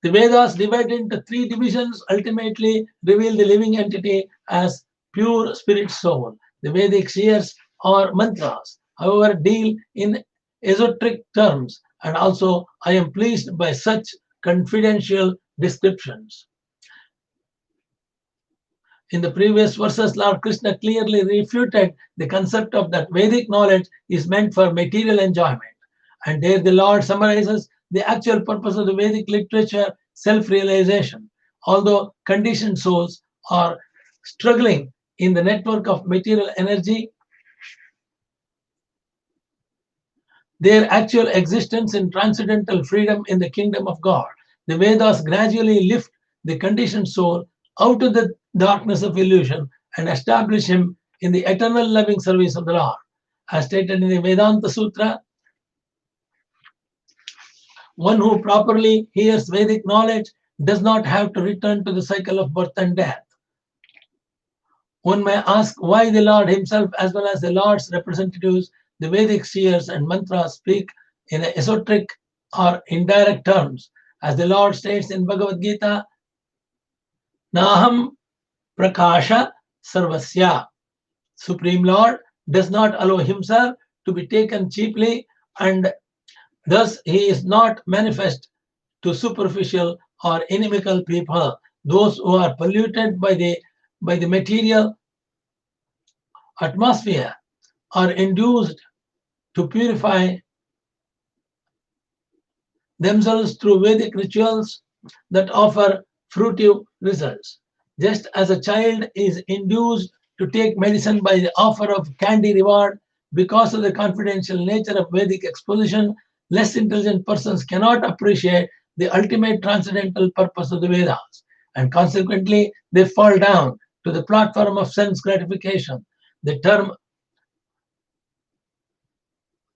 Speaker 1: The Vedas, divided into three divisions, ultimately reveal the living entity as pure spirit soul. The Vedic seers or mantras, however, deal in esoteric terms, and also I am pleased by such confidential descriptions. In the previous verses, Lord Krishna clearly refuted the concept of that Vedic knowledge is meant for material enjoyment. And there the Lord summarizes the actual purpose of the Vedic literature, self-realization. Although conditioned souls are struggling in the network of material energy, their actual existence in transcendental freedom in the kingdom of God. The Vedas gradually lift the conditioned soul out of the darkness of illusion and establish him in the eternal loving service of the Lord. As stated in the Vedanta Sutra, one who properly hears Vedic knowledge does not have to return to the cycle of birth and death. One may ask why the Lord himself, as well as the Lord's representatives, the Vedic seers and mantras, speak in esoteric or indirect terms. As the Lord states in Bhagavad Gita, Naham Prakasha Sarvasya. Supreme Lord does not allow himself to be taken cheaply, and thus he is not manifest to superficial or inimical people, those who are polluted by the material atmosphere, are induced to purify themselves through Vedic rituals that offer fruitive results. Just as a child is induced to take medicine by the offer of candy reward because of the confidential nature of Vedic exposition, less intelligent persons cannot appreciate the ultimate transcendental purpose of the Vedas, and consequently they fall down to the platform of sense gratification. The term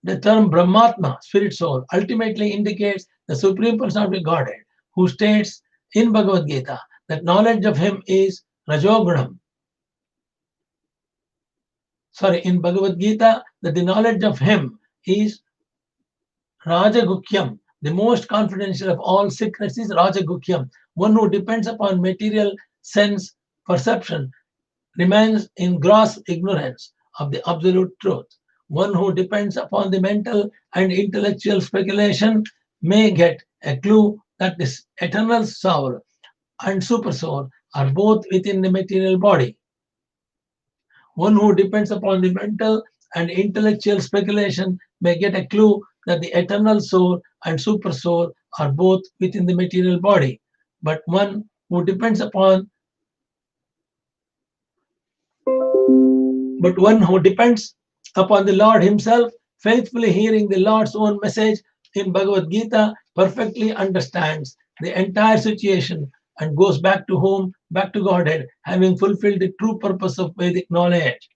Speaker 1: Brahmatma, spirit soul, ultimately indicates the Supreme Personality of Godhead, who states in Bhagavad Gita that knowledge of him is Rajogunam. In Bhagavad Gita, that the knowledge of him is Rajagukyam. The most confidential of all secrets is Rajagukyam, one who depends upon material sense perception remains in gross ignorance of the absolute truth. One who depends upon the mental and intellectual speculation may get a clue that this eternal soul and supersoul are both within the material body. One who depends upon the mental and intellectual speculation may get a clue that the eternal soul and supersoul are both within the material body. But one who depends upon the Lord himself, faithfully hearing the Lord's own message in Bhagavad Gita, perfectly understands the entire situation and goes back to home, back to Godhead, having fulfilled the true purpose of Vedic knowledge.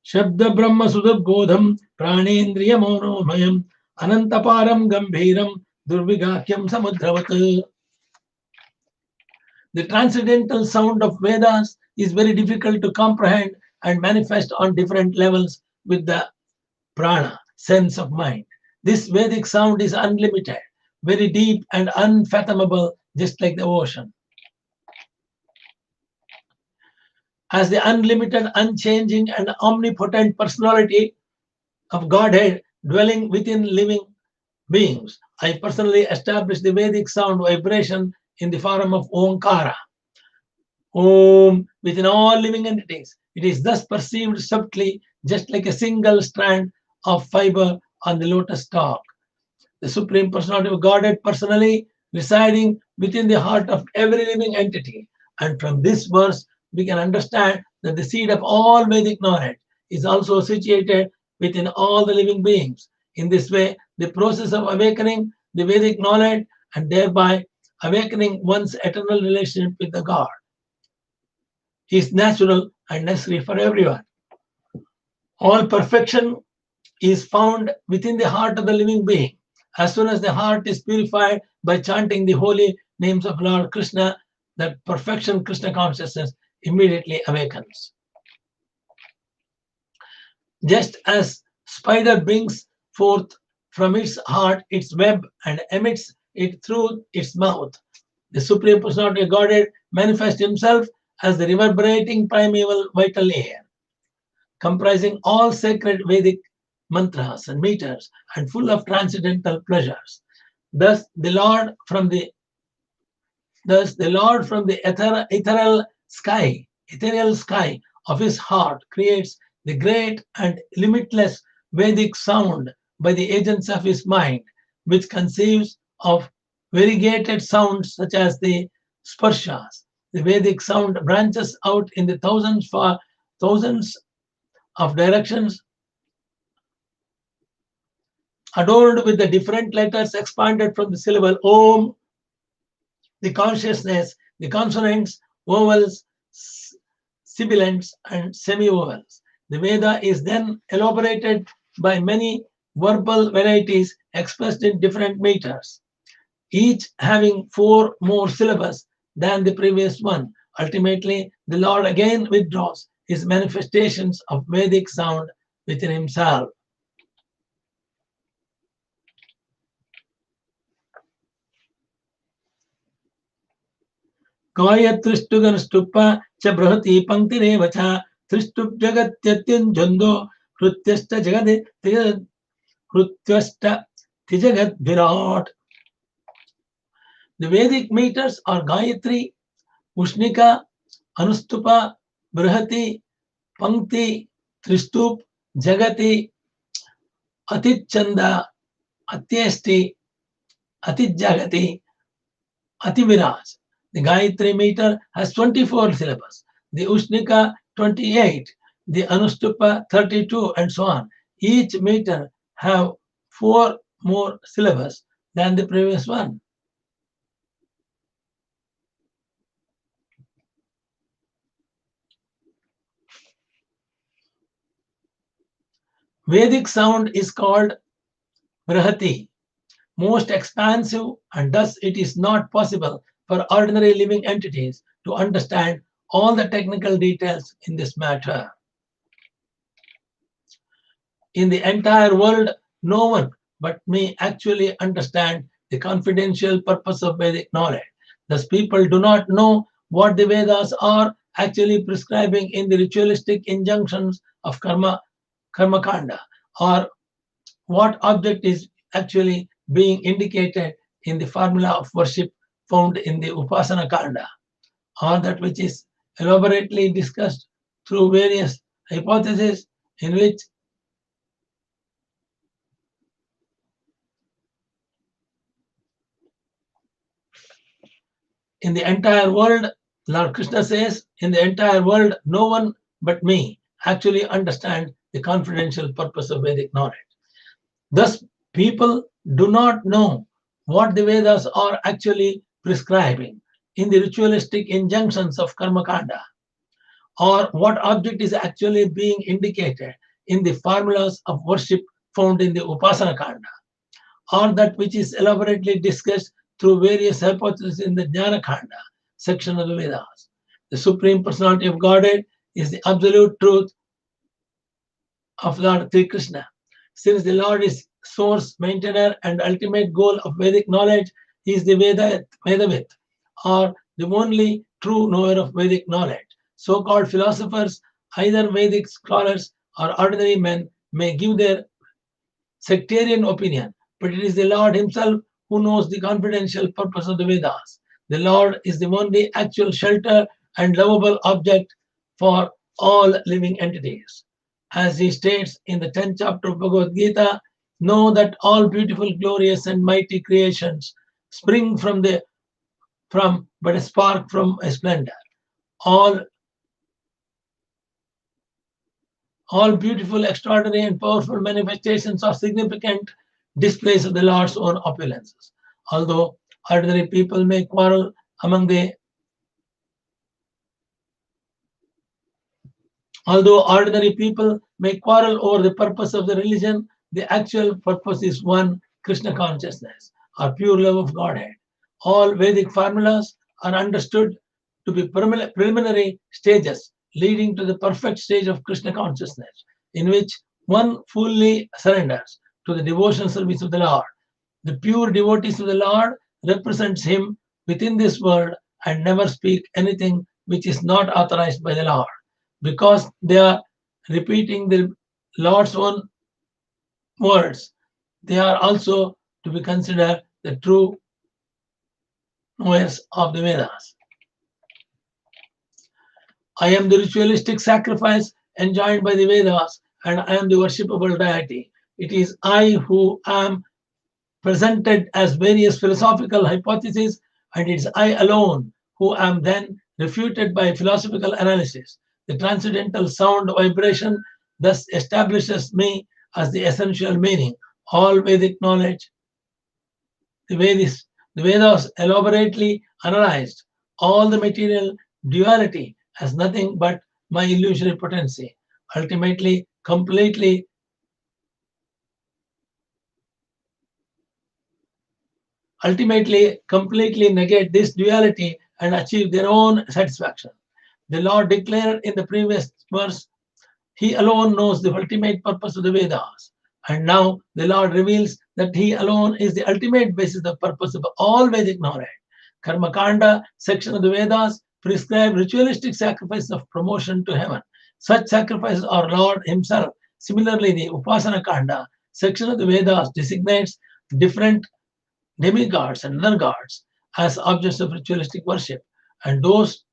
Speaker 1: Shabda Brahma Sudabodham Pranendriya Monomayam Anantaparam Gambhiram Durvigakyam Samudravat. The transcendental sound of Vedas is very difficult to comprehend and manifest on different levels with the prana, sense of mind. This Vedic sound is unlimited, very deep and unfathomable, just like the ocean. As the unlimited, unchanging, and omnipotent personality of Godhead dwelling within living beings, I personally established the Vedic sound vibration in the form of Omkara. Om within all living entities. It is thus perceived subtly, just like a single strand of fiber on the lotus stalk. The Supreme Personality of Godhead personally residing within the heart of every living entity. And from this verse, we can understand that the seed of all Vedic knowledge is also situated within all the living beings. In this way, the process of awakening the Vedic knowledge and thereby awakening one's eternal relationship with the God is natural and necessary for everyone. All perfection is found within the heart of the living being. As soon as the heart is purified by chanting the holy names of Lord Krishna, that perfection Krishna consciousness immediately awakens. Just as spider brings forth from its heart its web and emits it through its mouth, the Supreme Personality of Godhead manifests himself as the reverberating primeval vital air, comprising all sacred Vedic mantras and meters and full of transcendental pleasures. Thus the Lord from the ethereal sky of his heart creates the great and limitless Vedic sound by the agents of his mind, which conceives of variegated sounds such as the sparshas. The Vedic sound branches out in the thousands of directions, adorned with the different letters expanded from the syllable Om, the consciousness, the consonants, vowels, sibilants, and semi-vowels. The Veda is then elaborated by many verbal varieties expressed in different meters, each having 4 more syllables than the previous one. Ultimately, the Lord again withdraws his manifestations of Vedic sound within himself. Gayatristuganstupa cha brahati panktirev cha tristup jagatyatyanjando krutyasta tijagat virat. The Vedic meters are Gayatri, Ushnika, Anustupa, Brahati, Pankti, Tristup, Jagati, Atichanda, Atyesti, Atijagati, Ativiraj. The Gayatri meter has 24 syllables, the Ushnika 28, the Anustupa 32, and so on. Each meter have 4 more syllables than the previous one. Vedic sound is called Brahati, most expansive, and thus it is not possible for ordinary living entities to understand all the technical details in this matter. In the entire world, no one but me actually understand the confidential purpose of Vedic knowledge. Thus, people do not know what the Vedas are actually prescribing in the ritualistic injunctions of karma-käëòa, or what object is actually being indicated in the formula of worship found in the upäsanä-käëòa, or that which is elaborately discussed through various hypotheses in which in the entire world, Lord Krishna says, in the entire world, no one but me actually understands the confidential purpose of Vedic knowledge. Thus, people do not know what the Vedas are actually prescribing in the ritualistic injunctions of karma-käëòa, or what object is actually being indicated in the formulas of worship found in the upäsanä-käëòa, or that which is elaborately discussed through various hypotheses in the jïäna-käëòa section of the Vedas. The Supreme Personality of Godhead is the absolute truth of Lord Sri Krishna. Since the Lord is source, maintainer, and ultimate goal of Vedic knowledge, he is the Vedavit, or the only true knower of Vedic knowledge. So-called philosophers, either Vedic scholars or ordinary men, may give their sectarian opinion, but it is the Lord himself who knows the confidential purpose of the Vedas. The Lord is the only actual shelter and lovable object for all living entities. As he states in the 10th chapter of Bhagavad Gita, know that all beautiful, glorious, and mighty creations spring from but a spark from a splendor. All beautiful, extraordinary, and powerful manifestations are significant displays of the Lord's own opulences. Although ordinary people may quarrel over the purpose of the religion, the actual purpose is one, Krishna consciousness, or pure love of Godhead. All Vedic formulas are understood to be preliminary stages leading to the perfect stage of Krishna consciousness, in which one fully surrenders to the devotional service of the Lord. The pure devotees of the Lord represents him within this world and never speak anything which is not authorized by the Lord, because they are repeating the Lord's own words. They are also to be considered the true knowers of the Vedas. I am the ritualistic sacrifice enjoined by the Vedas, and I am the worshipable deity. It is I who am presented as various philosophical hypotheses, and it is I alone who am then refuted by philosophical analysis. The transcendental sound vibration thus establishes me as the essential meaning. All Vedic knowledge, the Vedas elaborately analyzed all the material duality as nothing but my illusory potency. Ultimately, completely negate this duality and achieve their own satisfaction. The Lord declared in the previous verse, he alone knows the ultimate purpose of the Vedas. And now the Lord reveals that he alone is the ultimate basis of purpose of all Vedic knowledge. Karma-käëòa section of the Vedas prescribe ritualistic sacrifice of promotion to heaven. Such sacrifices are Lord himself. Similarly, the upäsanä-käëòa section of the Vedas designates different demigods and other gods as objects of ritualistic worship, and those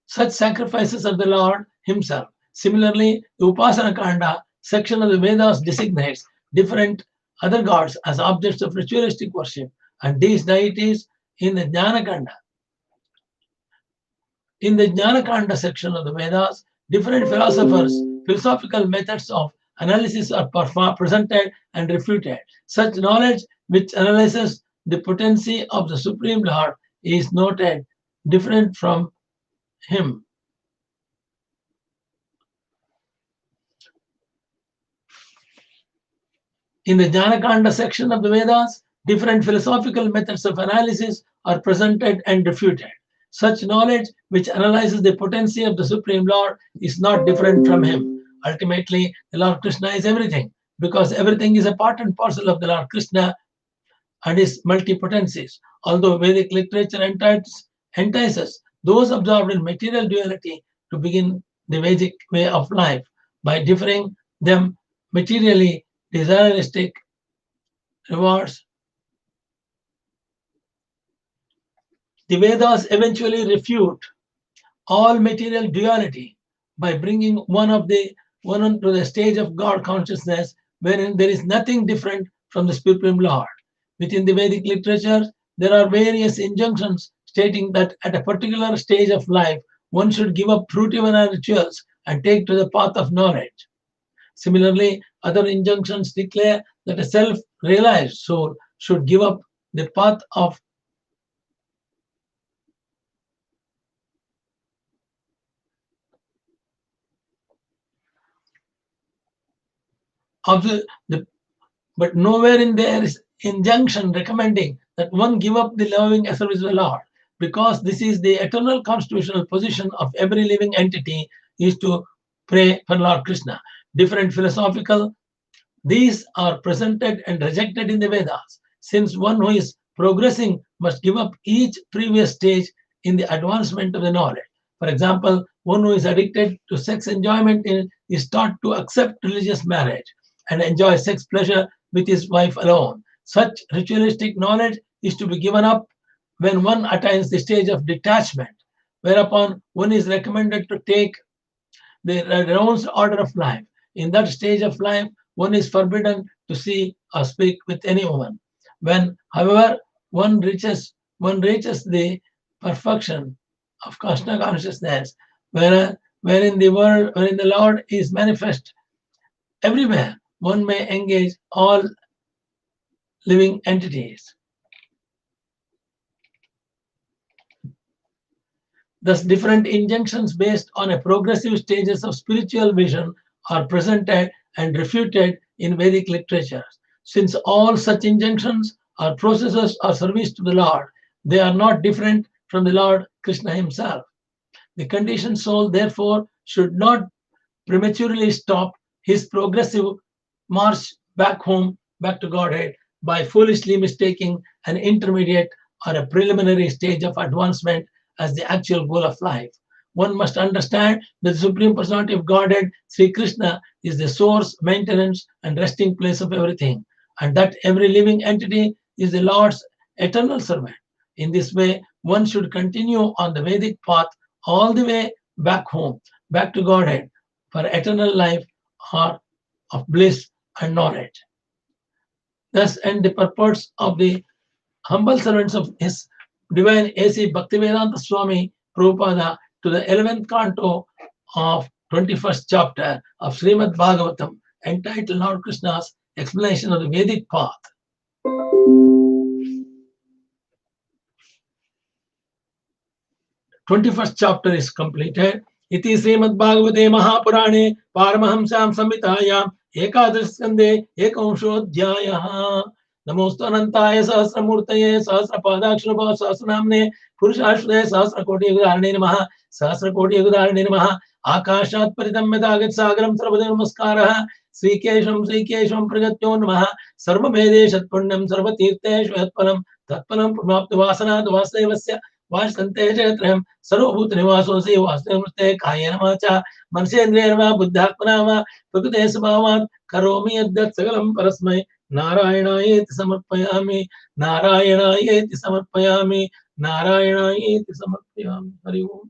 Speaker 1: such sacrifices are the Lord himself. Similarly, the upäsanä-käëòa section of the Vedas designates different other gods as objects of ritualistic worship, and these deities in the jïäna-käëòa. In the jïäna-käëòa section of the Vedas, different philosophical methods of analysis are presented and refuted. Such knowledge which analyzes the potency of the Supreme Lord is noted different from him. In the jïäna-käëòa section of the Vedas, different philosophical methods of analysis are presented and refuted. Such knowledge which analyzes the potency of the Supreme Lord is not different from him. Ultimately, the Lord Krishna is everything. because everything is a part and parcel of the Lord Krishna and his multipotencies. Although Vedic literature entices those absorbed in material duality to begin the Vedic way of life by differing them materially, desiralistic rewards. The Vedas eventually refute all material duality by bringing one to the stage of God consciousness, wherein there is nothing different from the Supreme Lord. Within the Vedic literature, there are various injunctions stating that at a particular stage of life, one should give up fruitivana rituals and take to the path of knowledge. Similarly, other injunctions declare that a self-realized soul should give up the path of but nowhere in there is injunction recommending that one give up the loving service of the Lord, because this is the eternal constitutional position of every living entity, is to pray for Lord Krishna. Different philosophical, these are presented and rejected in the Vedas, since one who is progressing must give up each previous stage in the advancement of the knowledge. For example, one who is addicted to sex enjoyment is taught to accept religious marriage and enjoy sex pleasure with his wife alone. Such ritualistic knowledge is to be given up when one attains the stage of detachment, whereupon one is recommended to take the renounced order of life. In that stage of life, one is forbidden to see or speak with any woman. When, however, one reaches the perfection of Krishna consciousness, wherein the Lord is manifest everywhere, one may engage all living entities. Thus, different injunctions based on a progressive stages of spiritual vision are presented and refuted in Vedic literature. Since all such injunctions are processes or service to the Lord, they are not different from the Lord Krishna himself. The conditioned soul, therefore, should not prematurely stop his progressive march back home, back to Godhead, by foolishly mistaking an intermediate or a preliminary stage of advancement as the actual goal of life. One must understand that the Supreme Personality of Godhead, Sri Krishna, is the source, maintenance, and resting place of everything, and that every living entity is the Lord's eternal servant. In this way, one should continue on the Vedic path all the way back home, back to Godhead, for eternal life or of bliss and knowledge. Thus end the purports of the humble servants of His Divine A.C. Bhaktivedanta Swami Prabhupada to the 11th canto of 21st chapter of Srimad Bhagavatam, entitled Lord Krishna's Explanation of the Vedic Path. 21st chapter is completed. Iti Srimad Bhagavate Mahapurane Paramahamsam Samhitayam Ekadash-skandhe Ekavamshodhyayah. Namostu Anantaya Sahasramurtaye Sahasrapadakshara Sahasranamne Purushashvade Sahasrakoti Yugadharane Namaha Sahasrakoti Yugadharane Namaha Akashat Paritam Metagat Sagaram Sarvade Namaskaraha Srikesham Pragatyo Namaha Sarvamede Shatpunyam Sarvatirteshu Yatpalam Tatpalam Pramapti Vasana Vasevasya Vasante Jayatram Sarvabhut Nivaso Se Vasnamurte Kayena Macha Mansendriyarva Buddhatmanava Prakute Sabhavat Karomi Yaddat Sagalam Parasmai Narayanaayeti Samarpayami Narayanaayeti Samarpayami Narayanaayeti Samarpayami Hari Om.